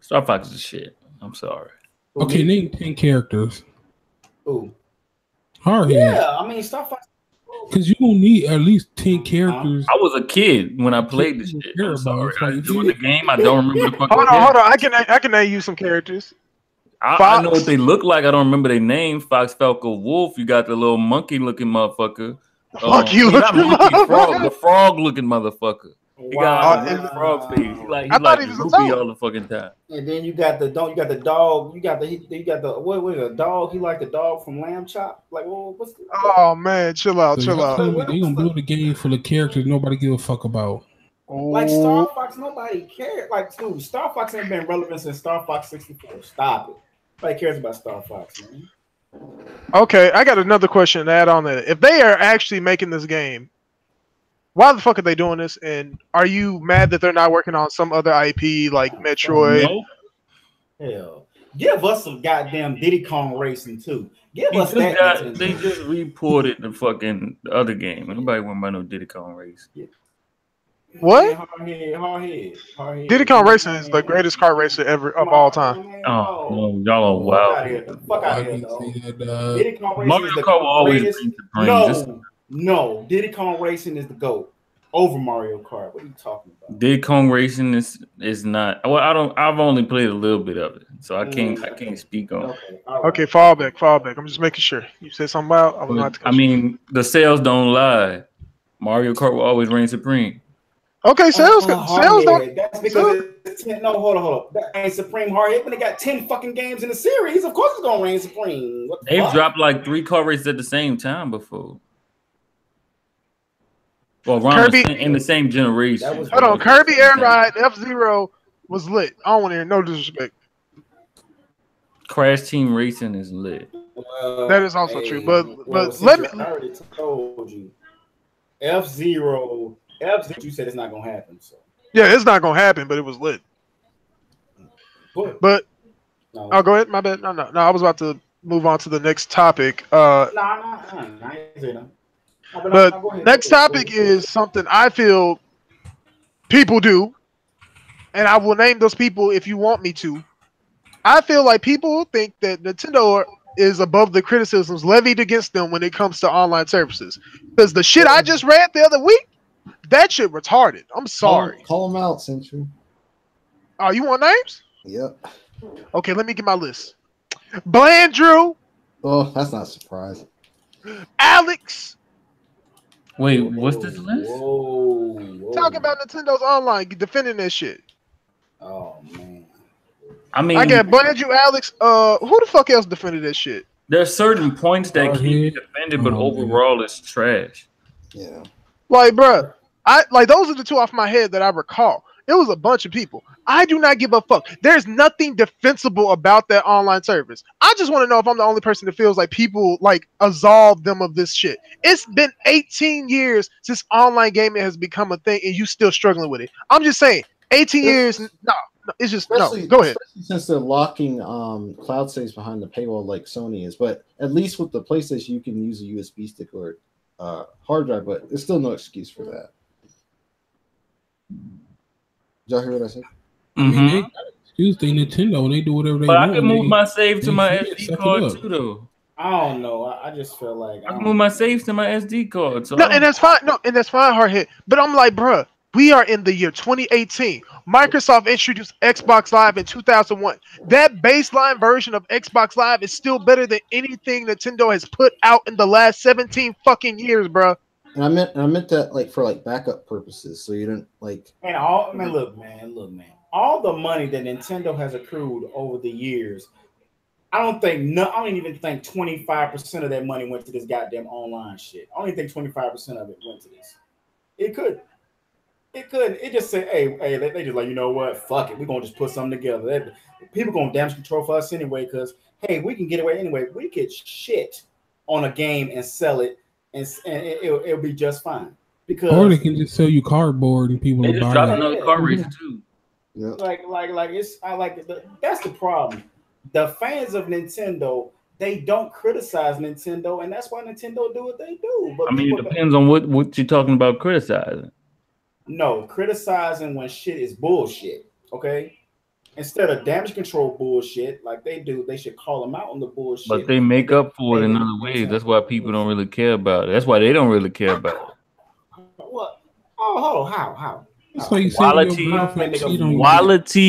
Star Fox is shit. I'm sorry. Okay, name 10 characters. Ooh. Hardhead. Yeah, I mean Star Fox. Because you don't need at least 10 characters. I was a kid when I played this shit. I'm sorry. I enjoyed the game. I don't remember the fucking Hold on. I can name you some characters. I know what they look like. I don't remember their name. Fox, Falco, Wolf. You got the little monkey-looking motherfucker. The frog-looking motherfucker. He got a frog face. He like Goofy all the fucking time. And then you got the dog. You got the what is a dog? He like the dog from Lamb Chop. Like, well, what's the, Oh man, chill out. They gonna build a game full of characters nobody give a fuck about. like Star Fox? Nobody cares. Like, dude, Star Fox ain't been relevant since Star Fox 64. Stop it. Nobody cares about Star Fox, man. Okay, I got another question to add on that. If they are actually making this game, why the fuck are they doing this? And are you mad that they're not working on some other IP like Metroid? No. Hell, give us some goddamn Diddy Kong Racing too. Give us that. They just reported the fucking other game. Nobody want about no Diddy Kong Race. What? Hardhead. Diddy Kong Racing is the greatest kart racer ever of all time. Oh, no, y'all are wild. Fuck out of here, though. Diddy Kong Racing Mario is the Kart will always greatest. reign supreme. No. Diddy Kong Racing is the GOAT over Mario Kart. What are you talking about? Diddy Kong Racing is not. Well, I've only played a little bit of it, so I can't speak on. Okay, fall back. I'm just making sure. You said something about. I mean, the sales don't lie. Mario Kart will always reign supreme. Okay, sales don't. That's because it's 10, no, hold on. That ain't supreme Hardhead. When they got 10 fucking games in the series, of course it's gonna reign supreme. They've dropped like 3 car races at the same time before. Well, Kirby in the same generation. Hold on, Kirby Air Ride F-Zero was lit. I don't want to hear no disrespect. Crash Team Racing is lit. That is also true, but let me. I already told you, F-Zero. You said it's not gonna happen. So yeah, it's not gonna happen, but it was lit. But I'll go ahead. My bad. No. I was about to move on to the next topic. But next topic is something I feel people do, and I will name those people if you want me to. I feel like people think that Nintendo is above the criticisms levied against them when it comes to online services. Because the shit I just read the other week, that shit retarded. I'm sorry. Call them out, Century. Oh, you want names? Yep. Okay, let me get my list. Blandrew. Oh, that's not a surprise. Alex. Wait, what's this list? Whoa. Talking about Nintendo's online, defending that shit. Oh man. I mean, I got Blandrew, Alex. Who the fuck else defended that shit? There are certain points that can be defended, but overall it's trash. Yeah. Like, bruh, those are the two off my head that I recall. It was a bunch of people. I do not give a fuck. There's nothing defensible about that online service. I just want to know if I'm the only person that feels like people like absolve them of this shit. It's been 18 years since online gaming has become a thing, and you still struggling with it. I'm just saying, 18 years. No, it's just no. Go ahead. Since they're locking cloud saves behind the paywall like Sony is, but at least with the PlayStation, you can use a USB stick or hard drive, but there's still no excuse for that. Did y'all hear what I said? Mm-hmm. Excuse the Nintendo, and they do whatever they want. But I can move my save to my SD card too, though. I don't know. I just feel like I can move my saves to my SD card. So no, and that's fine. No, and that's fine, Hardhead. But I'm like, bruh, we are in the year 2018. Microsoft introduced Xbox Live in 2001. That baseline version of Xbox Live is still better than anything Nintendo has put out in the last 17 fucking years, bruh. And I meant that like for like backup purposes, so you didn't like. And look, man. All the money that Nintendo has accrued over the years, I don't even think 25% of that money went to this goddamn online shit. I don't even think 25% of it went to this. It could. It just said, hey, they just like, you know what? Fuck it. We're gonna just put something together. People gonna damage control for us anyway, because hey, we can get away anyway. We could shit on a game and sell it. And it'll be just fine, because or they can just sell you cardboard and people will buy it. Another car race too. Yeah. Like it's I like it. That's the problem. The fans of Nintendo, they don't criticize Nintendo, and that's why Nintendo do what they do. But I mean, it depends on what you're talking about criticizing. No, criticizing when shit is bullshit. Okay. Instead of damage control bullshit like they do, they should call them out on the bullshit. But they make up for it in other ways. That's why people don't really care about it. That's why they don't really care about it. What? Oh, hold on. How? That's why you quality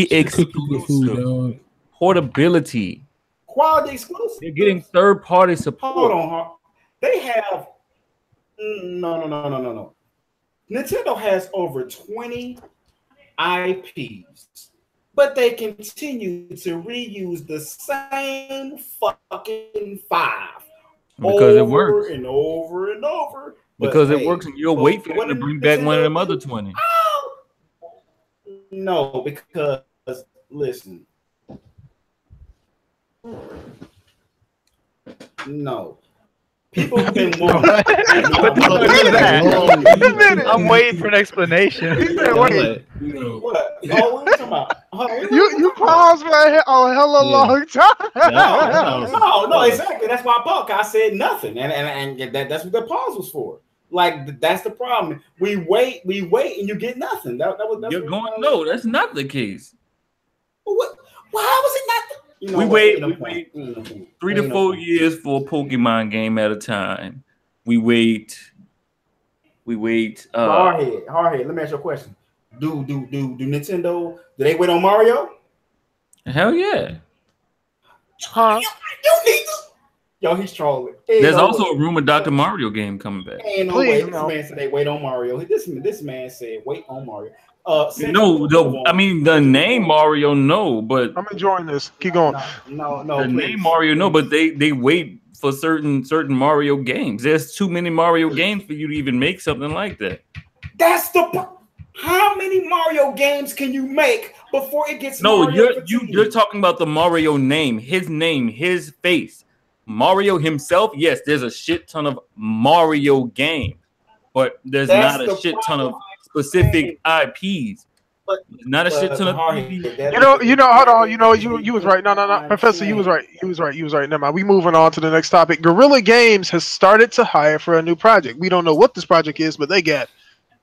exclusive, portability, quality exclusive. They're getting third-party support. Hold on. They have no. Nintendo has over 20 IPs. But they continue to reuse the same fucking 5 because it works and over and over. Because it works, and you'll wait for them to bring back one of them other 20. No, because listen, no. People have been wanting. I'm waiting for an explanation. What? Oh, what are you talking about? You paused for a hella long time. No, exactly. That's why I paused. I said nothing, and that's what the pause was for. Like that's the problem. We wait, and you get nothing. That's You're going no. That's not the case. What? Why was it not? We wait 3 to 4 years for a Pokemon game at a time. We wait. Hardhead. Let me ask you a question. Do Nintendo? Do they wait on Mario? Hell yeah. Huh? You need to. Yo, he's trolling. There's also a rumored Dr. Mario game coming back. Ain't no way. This man said they wait on Mario. This man said wait on Mario. I mean the name Mario, no, but I'm enjoying this. Keep going. No. The name Mario, no, but they wait for certain Mario games. There's too many Mario games for you to even make something like that. That's the. How many Mario games can you make before it gets? No, you're talking about the Mario name, his face. Mario himself, yes, there's a shit ton of Mario games, but there's not a shit ton of specific IPs. But not a shit ton of IPs. You know, hold on. You was right. No, Professor, you was right. Never mind. We moving on to the next topic. Guerrilla Games has started to hire for a new project. We don't know what this project is, but they got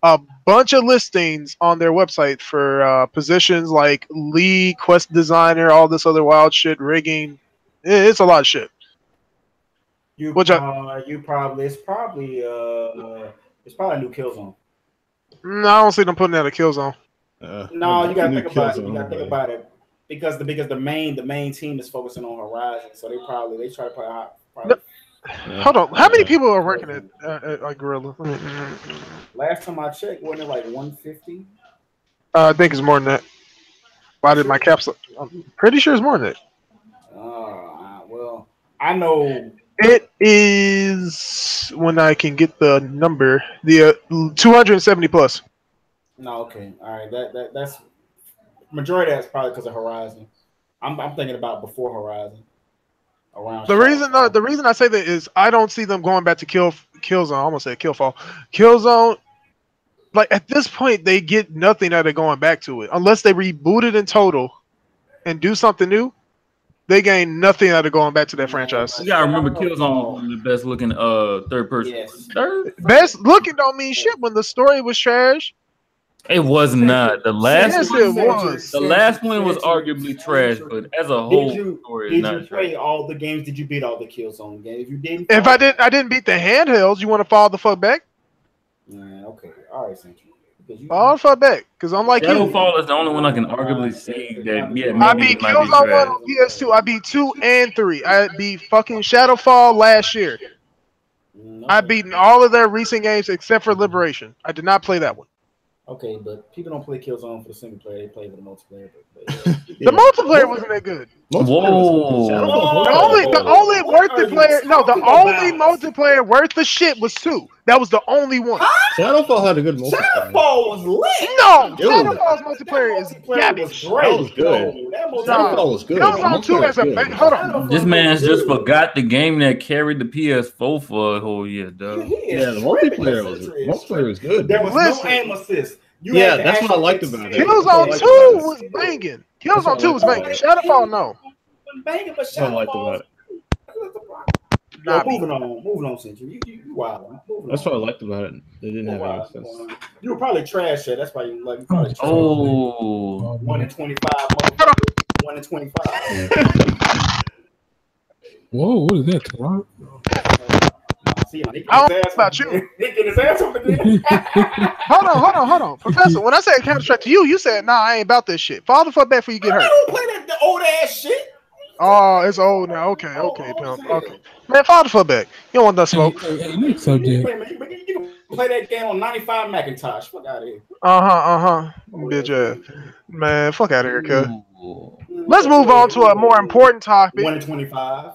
a bunch of listings on their website for positions like lead, quest designer, all this other wild shit, rigging. It's a lot of shit. It's probably a new Killzone. No, I don't see them putting out a Killzone. No, you gotta think about it. Because the main team is focusing on Horizon, so they try to probably. Hold on, how many people are working at Guerrilla? Last time I checked, wasn't it like 150? I think it's more than that. Why did my caps? I'm pretty sure it's more than that. Well, I know. It is when I can get the number, the 270 plus. No, okay, all right. That's majority. Of that's probably because of Horizon. I'm thinking about before Horizon. Around The reason I say that is I don't see them going back to Killzone. I almost said Killfall. Killzone. Like at this point, they get nothing out of going back to it unless they reboot it in total and do something new. They gain nothing out of going back to that franchise. You gotta remember, Killzone was the best looking third person. Yes. Best looking don't mean shit when the story was trash. It was not. The last Yes, one, it was. the last one was arguably trash, but as a whole story, Did not you play all the games? Did you beat all the Killzone games? If you didn't, If I didn't beat the handhelds. You want to fall the fuck back? Okay, all right, Central. Fall the fuck back, because I'm like Shadowfall is the only one I can arguably say that. Yeah, I maybe beat it might be Killzone 1 trash. on PS2. I beat 2 and 3. I beat fucking Shadowfall last year. I've beaten all of their recent games except for Liberation. I did not play that one. Okay, but people don't play Killzone for the single player; they play for the multiplayer. The multiplayer wasn't that good. Whoa! The only worth the player. No, the only multiplayer worth the shit was 2. That was the only one. Shadowfall had a good multiplayer. Shadowfall was lit. No, Dude, Shadowfall's multiplayer is garbage. That was good. Shadowfall was good. Killzone 2 as a hold on. This man's just forgot the game that carried the PS4 for a whole year, dog. Yeah, the multiplayer was good. There was no aim assist. Yeah, that's what I liked about it. Killzone 2 was banging. Killzone 2 was banging. Shadowfall, no. Banging, but That's what I liked about it. Nah, moving on, Century. You wild. That's what I liked about it. They didn't have any sense. You were probably trash at. That's why you like. Probably trash. Oh, 1 in 25. 1 in 25. Whoa, what is that, Toronto? See, I don't know about you. He get his ass up again. Hold on. Professor, when I said Counter-Strike to you, you said, nah, I ain't about this shit. Fall the fuck back before you get hurt. I don't play that old ass shit. Oh, it's old now. Okay, pimp. Okay. Man, fall the fuck back. You don't want that smoke. Hey, next subject. You can play that game on 95 Macintosh. Fuck out of here. Bitch ass. Man, fuck out of here, cuz. Let's move on to a more important topic. 1 in 25.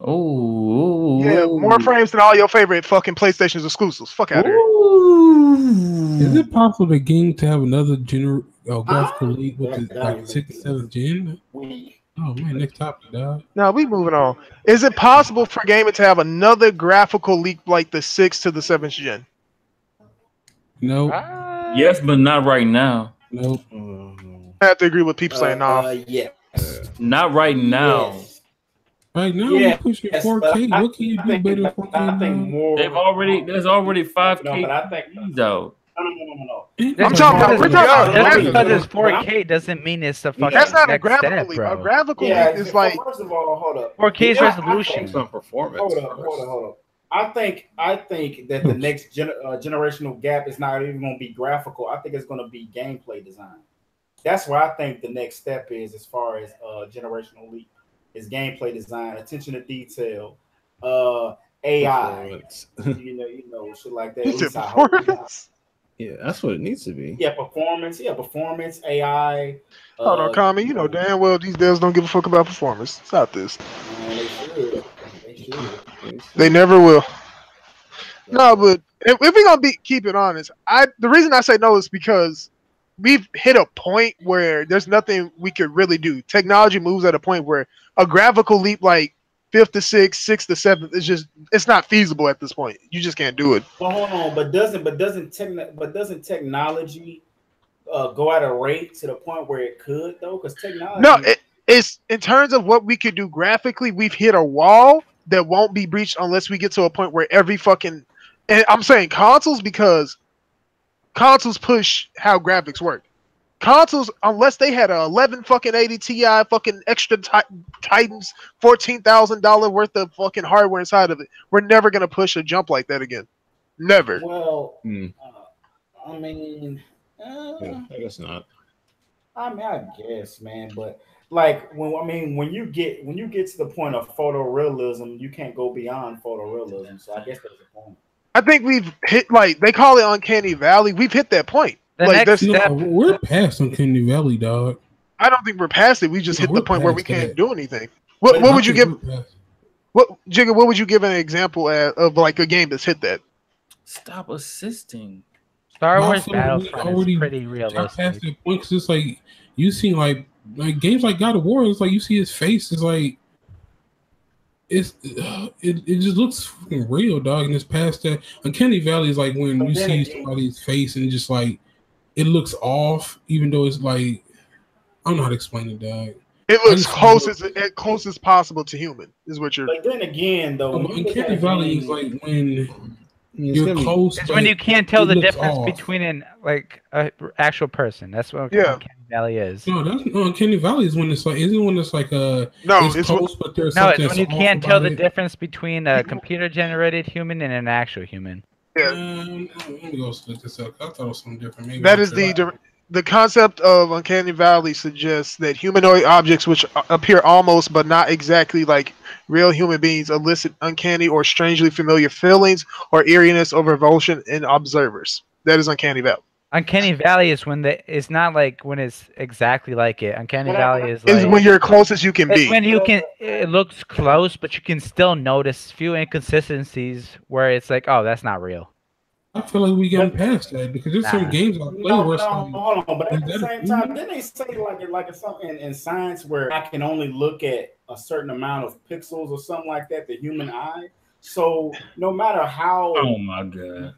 oh, Yeah, more frames than all your favorite fucking PlayStation's exclusives. Fuck out of here. Is it possible the game to have another graphical league with the like 6th and 7th gen? Oh man, next topic, dog. Now we moving on. Is it possible for gaming to have another graphical leap like the 6th to the 7th gen? No. yes, but not right now. Nope. I have to agree with people saying nah. Yeah. Not right now. Yes. Right now, Yeah, we're pushing yes, 4K. but What can you do better than 4K? I think more. There's already 5K No, but I think out. no. I'm talking about. We're talking about Just graphical. because it's 4K doesn't mean it's the fucking That's not a next graphical step, leap. bro. A graphical Yeah, leap is like first of all, hold up. 4K's resolution. It's on performance. Hold up. I think that the next generational gap is not even going to be graphical. I think it's going to be gameplay design. That's where I think the next step is as far as generational leap is gameplay design, attention to detail, AI, you know, shit like that. At least I hope. Yeah, that's what it needs to be. Yeah, performance, AI. hold on, Kami. You know damn well these devs don't give a fuck about performance. Stop this. They should. They never will. No, but if we're gonna keep it honest, the reason I say no is because we've hit a point where there's nothing we could really do. Technology moves at a point where a graphical leap like 5th to 6th, 6th to 7th, it's not feasible at this point. You just can't do it. But hold on, but doesn't technology go at a rate to the point where it could though? Because technology. No, it's in terms of what we could do graphically, we've hit a wall that won't be breached unless we get to a point where every fucking, and I'm saying consoles because consoles push how graphics work. Consoles, unless they had a 11 fucking 80 Ti fucking extra Titans $14,000 worth of fucking hardware inside of it, we're never gonna push a jump like that again. Never. Well, I mean, I guess not. I guess, man, but like when you get to the point of photorealism, you can't go beyond photorealism. So I guess that's the point. I think we've hit, like they call it uncanny valley. We've hit that point. We're past Uncanny Valley, dog. I don't think we're past it. We just hit the point where we can't do anything. What would you give? Jigga, what would you give an example of like a game that's hit that? Stop assisting. Star I Wars feel like we Battlefront already is pretty got past realistic. that point because it's like you see like games like God of War. It's like you see his face. It's like it just looks fucking real, dog. And it's past that. Uncanny Valley is like when But you then see again- somebody's face and just like it looks off, even though it's like I don't know how to explain it, dog. It I looks just- as close as possible to human. Is what you're. But then again, though, when you look Uncanny at Valley games- is like when It's you're gonna be- close. It's but when you can't tell it the looks difference off. between an actual person. That's what Yeah. Uncanny Valley is. No, Uncanny Valley is when it's like isn't it when it's like No, it's it's close, but there's No, something it's when you that's can't off tell about the it. difference between a computer-generated human and an actual human. Yeah. Let me go look this up. I thought it was something different. Maybe That I'm is tripping. the concept of Uncanny Valley suggests that humanoid objects which appear almost but not exactly like real human beings elicit uncanny or strangely familiar feelings or eeriness or revulsion in observers. That is Uncanny Valley. Uncanny Valley is when it's not like when it's exactly like it. Uncanny Valley is Is like when you're close as you can it's be. when you can. It looks close, but you can still notice few inconsistencies where it's like, oh, that's not real. I feel like we getting past that because there's some games I play where it's like, hold on. But at is the that a same time, human? didn't they say like it's something in science where I can only look at a certain amount of pixels or something like that, the human eye? So no matter how, Oh my god!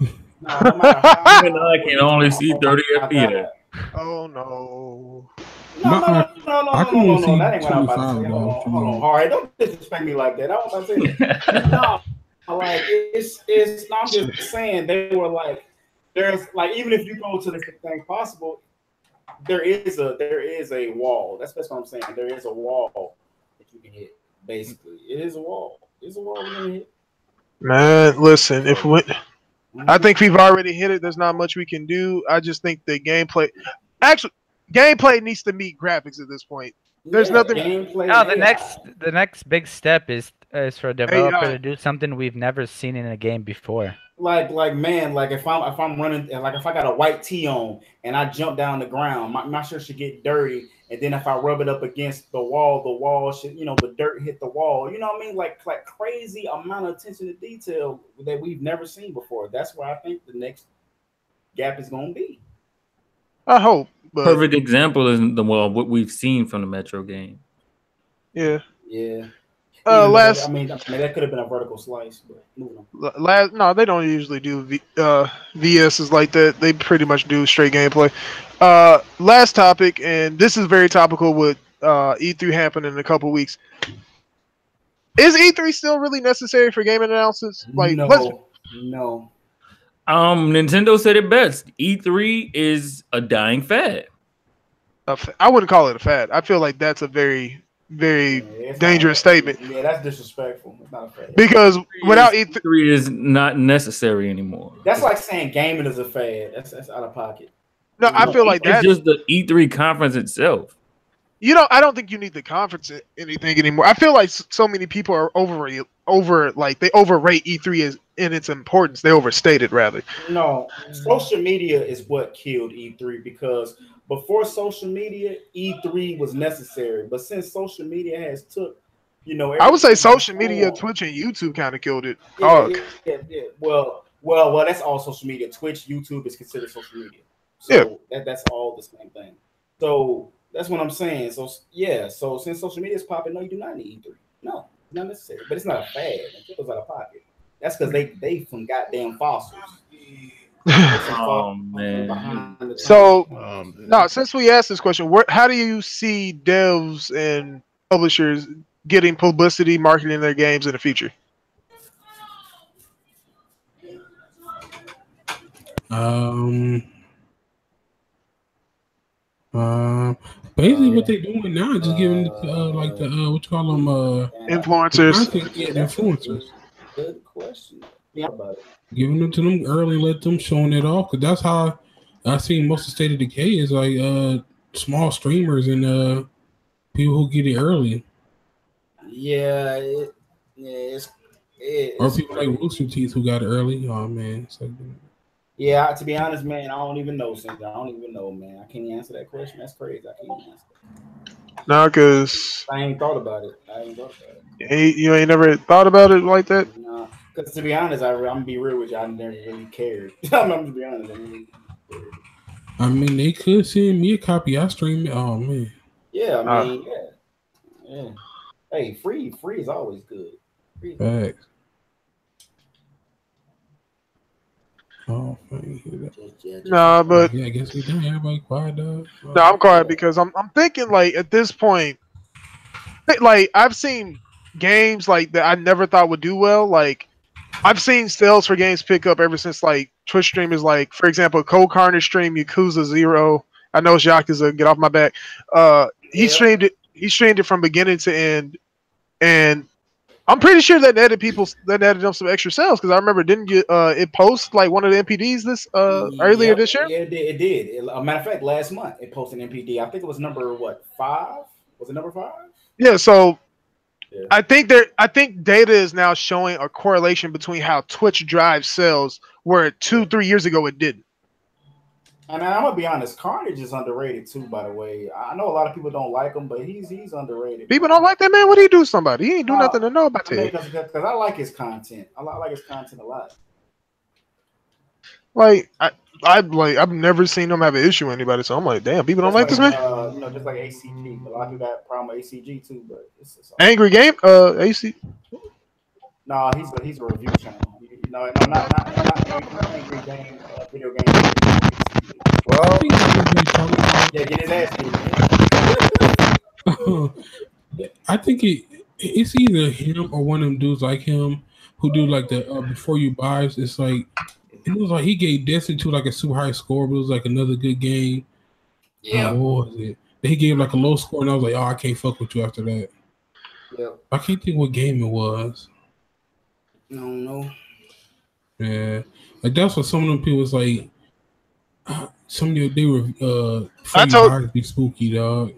no matter how, Even I can only see 30 FPS. Oh no. No, I can only see that ain't what I'm about to 25, say. bro. Hold on. All right, don't disrespect me like that. I was about to say that. No, like it's. I'm just saying they were like, there's like even if you go to the thing possible, there is a wall. That's what I'm saying. There is a wall that you can hit. Basically, it is a wall. It's a wall we're gonna hit. Man, listen, I think we've already hit it. There's not much we can do. I just think the gameplay needs to meet graphics at this point. There's nothing. Gameplay. No, the next big step is for a developer AI. to do something we've never seen in a game before. Like man, like if I'm running, like if I got a white tee on and I jump down the ground, my shirt should get dirty, and then if I rub it up against the wall should, the dirt hit the wall. You know what I mean? Like crazy amount of attention to detail that we've never seen before. That's where I think the next gap is going to be. I hope. But Perfect example is what we've seen from the Metro game. yeah. Yeah. Last. I mean, that could have been a vertical slice, but moving on. No, they don't usually do VSs like that. They pretty much do straight gameplay. Last topic, and this is very topical with E3 happening in a couple weeks. Is E3 still really necessary for gaming announcements? Like, no. Nintendo said it best. E3 is a dying fad. I wouldn't call it a fad. I feel like that's a very, very dangerous statement. Yeah, that's disrespectful. It's not a fad. Because without E3 is not necessary anymore. That's like saying gaming is a fad. That's out of pocket. No, I feel like it's just the E3 conference itself. I don't think you need the conference anything anymore. I feel like so many people are they overrate E3 in its importance. They overstate it rather. No, social media is what killed E3 because before social media, E3 was necessary. But since social media has took, I would say social media, Twitch and YouTube kind of killed it. Yeah. Well, that's all social media. Twitch, YouTube is considered social media. So that's all the same thing. So that's what I'm saying. So so since social media is popping, no, you do not need E3. No, not necessary. But it's not a fad. It goes out of pocket. That's because they from goddamn fossils. Oh man. So since we asked this question, how do you see devs and publishers getting publicity, marketing their games in the future? Basically what they're doing now is just giving what you call them influencers. Influencers. Good question. Yeah, about it. Giving them to them early, let them showing it off. Because that's how I seen most of State of Decay is like small streamers and people who get it early. Yeah, it's or people like Rooster Teeth who got it early. Oh man, it's like, yeah. To be honest, man, I don't even know. I don't even know, man. I can't answer that question. That's crazy. I can't answer. No, because I ain't thought about it. You ain't never thought about it like that. Nah. Because to be honest, I'm gonna be real with you. I never really cared. I'm gonna be honest. I mean, they could send me a copy. I stream it. Oh man. Yeah, I mean, yeah. Hey, free is always good. Free. Facts. Oh, man. Nah, but yeah, I guess we done. Everybody quiet, dog. No, I'm quiet because I'm thinking like at this point, like I've seen games like that I never thought would do well. Like I've seen sales for games pick up ever since like Twitch streamers, like for example, Cold Carnage stream Yakuza 0. I know it's Yakuza. Get off my back. He streamed it. He streamed it from beginning to end, and I'm pretty sure that netted them some extra sales because I remember didn't you it post like one of the MPDs this earlier this year? Yeah, it did. A matter of fact, last month it posted an MPD. I think it was number 5? Was it number 5? Yeah. So I think data is now showing a correlation between how Twitch drives sales, where 2-3 years ago it didn't. And I'm gonna be honest, Carnage is underrated too. By the way, I know a lot of people don't like him, but he's underrated. People don't like that man. What do you do? Somebody he ain't do nothing to know about it. Because I like his content. I like his content a lot. Like I've never seen him have an issue with anybody. So I'm like, damn, people don't like this man. You know, just like ACG. A lot of people got a problem with ACG too, but it's Angry Game. AC. No, he's a review channel. No, not Angry Game. Video game. Well, yeah, get his ass beat. I think it's either him or one of them dudes like him who do like the before you buys. It's like it was like he gave Destiny 2 like a super high score, but it was like another good game. Yeah. What was it? He gave like a low score, and I was like, oh, I can't fuck with you after that. Yeah. I can't think what game it was. I don't know. Yeah, like that's what some of them people was like. Some of they were. I told be spooky, dog.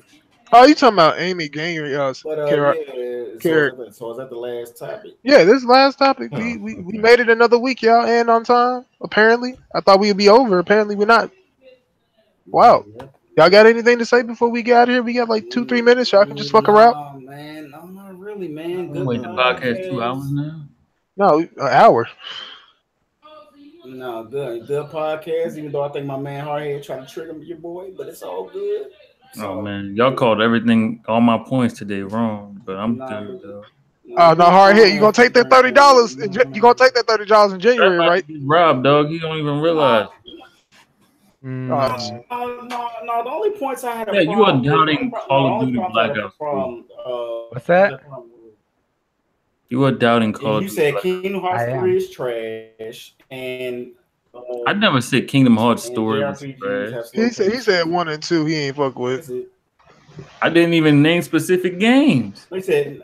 Oh, you talking about Amy Ganger? So is that the last topic? Yeah, this last topic. We made it another week, y'all, and on time. Apparently, I thought we'd be over. Apparently, we're not. Wow. Y'all got anything to say before we get out of here? We got like 2-3 minutes. Y'all can just fuck around. Oh man, no, not really, man. Good wait, the podcast 2 hours now? No, an hour. No, good podcast. Even though I think my man Hardhead tried to trigger your boy, but it's all good. Oh man, y'all called all my points today wrong, but I'm good though. Oh no, Hardhead, you gonna take that $30? You gonna take that $30 in January, right? Rob, dog, you don't even realize. No, the only points I had. Yeah, you are doubting Call of Duty Black Ops. What's that? You are doubting Call of Duty. You said Kingdom Hearts 3 is trash, and I never said Kingdom Hearts story was trash. He said 1 and 2 he ain't fuck with. I didn't even name specific games. He said,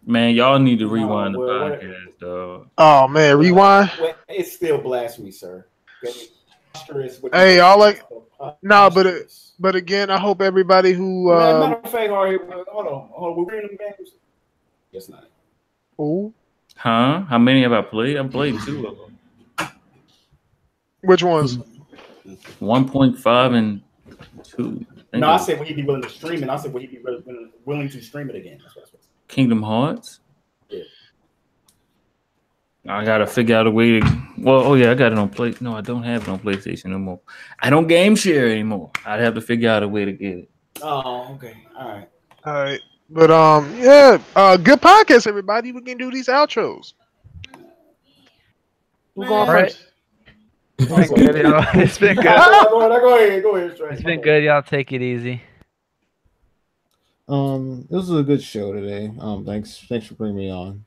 man, y'all need to rewind the podcast, dog. Oh man, rewind. It's still blasphemy, sir. Hey, y'all like but again, I hope everybody who matter of fact, hold on, we're reading them games. Yes, not. Ooh. Huh? How many have I played? I've played 2 of them. Which ones? 1.5 and 2. No, I said would he be willing to stream it? I said would he be willing to stream it again? That's what I said. Kingdom Hearts? Yeah. I gotta figure out a way to. Well, oh yeah, I got it on Play. No, I don't have it on PlayStation no more. I don't game share anymore. I'd have to figure out a way to get it. Oh, okay, all right. But yeah, good podcast, everybody. We can do these outros. We're going first. It's been good, y'all. It's been good. Go ahead. It's been good, y'all. Take it easy. This was a good show today. Thanks for bringing me on.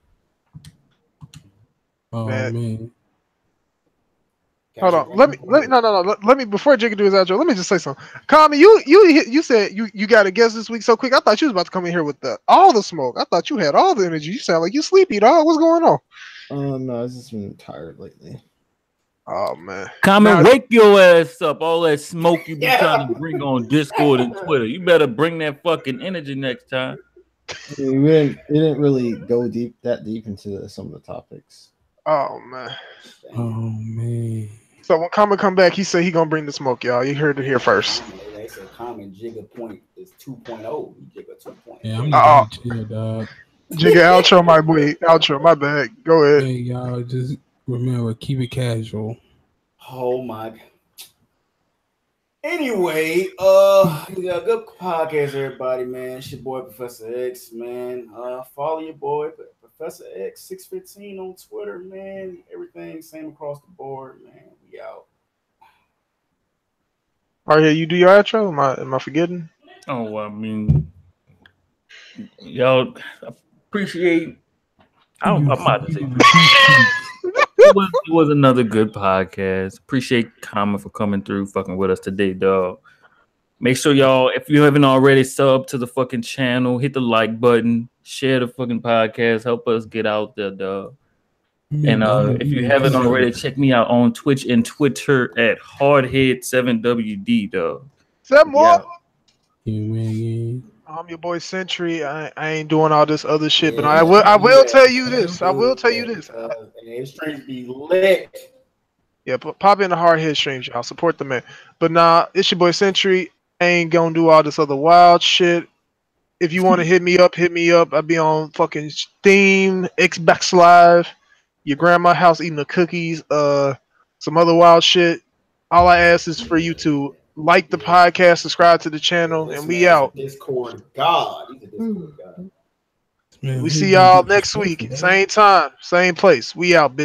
Oh man. Hold on. Let me before Jake do his outro. Let me just say something. Kami, you said you got a guest this week so quick. I thought you was about to come in here with all the smoke. I thought you had all the energy. You sound like you sleepy, dog. What's going on? No, I've just been tired lately. Oh man. Comment, wake your ass up. All that smoke you be trying to bring on Discord and Twitter. You better bring that fucking energy next time. We didn't really go that deep into some of the topics. Oh man. Oh man. So when Common come back, he said he gonna bring the smoke, y'all. You heard it here first. They said Common Jigga point is 2.0. Jigga 2.0. Yeah, I'm not chill, dog. Jigga, outro, my boy. Outro, my bad. Go ahead. Hey, y'all, just remember, keep it casual. Oh my God. Anyway, yeah, good podcast, everybody, man. It's your boy Professor X, man. Follow your boy Professor X 615 on Twitter, man. Everything same across the board, man. We out. All right, you do your outro. Am I forgetting? Oh, I mean, y'all appreciate. I'm about to say. It was another good podcast. Appreciate Common for coming through, fucking with us today, dog. Make sure y'all, if you haven't already, sub to the fucking channel, hit the like button, share the fucking podcast, help us get out there, dog. And if you haven't already, check me out on Twitch and Twitter at Hardhead7WD, dog. Seven more. Yeah. I'm your boy Century. I ain't doing all this other shit, but I will tell you this. I will tell you this. And the streams be lit. Yeah, pop in the Hardhead streams, y'all. Support the man. But nah, it's your boy Century. I ain't gonna do all this other wild shit. If you want to hit me up, hit me up. I'll be on fucking Steam, Xbox Live, your grandma's house eating the cookies, some other wild shit. All I ask is for you to like the podcast, subscribe to the channel, and we out. Discord God. He's a Discord God. We see y'all next week. Same time, same place. We out, bitch.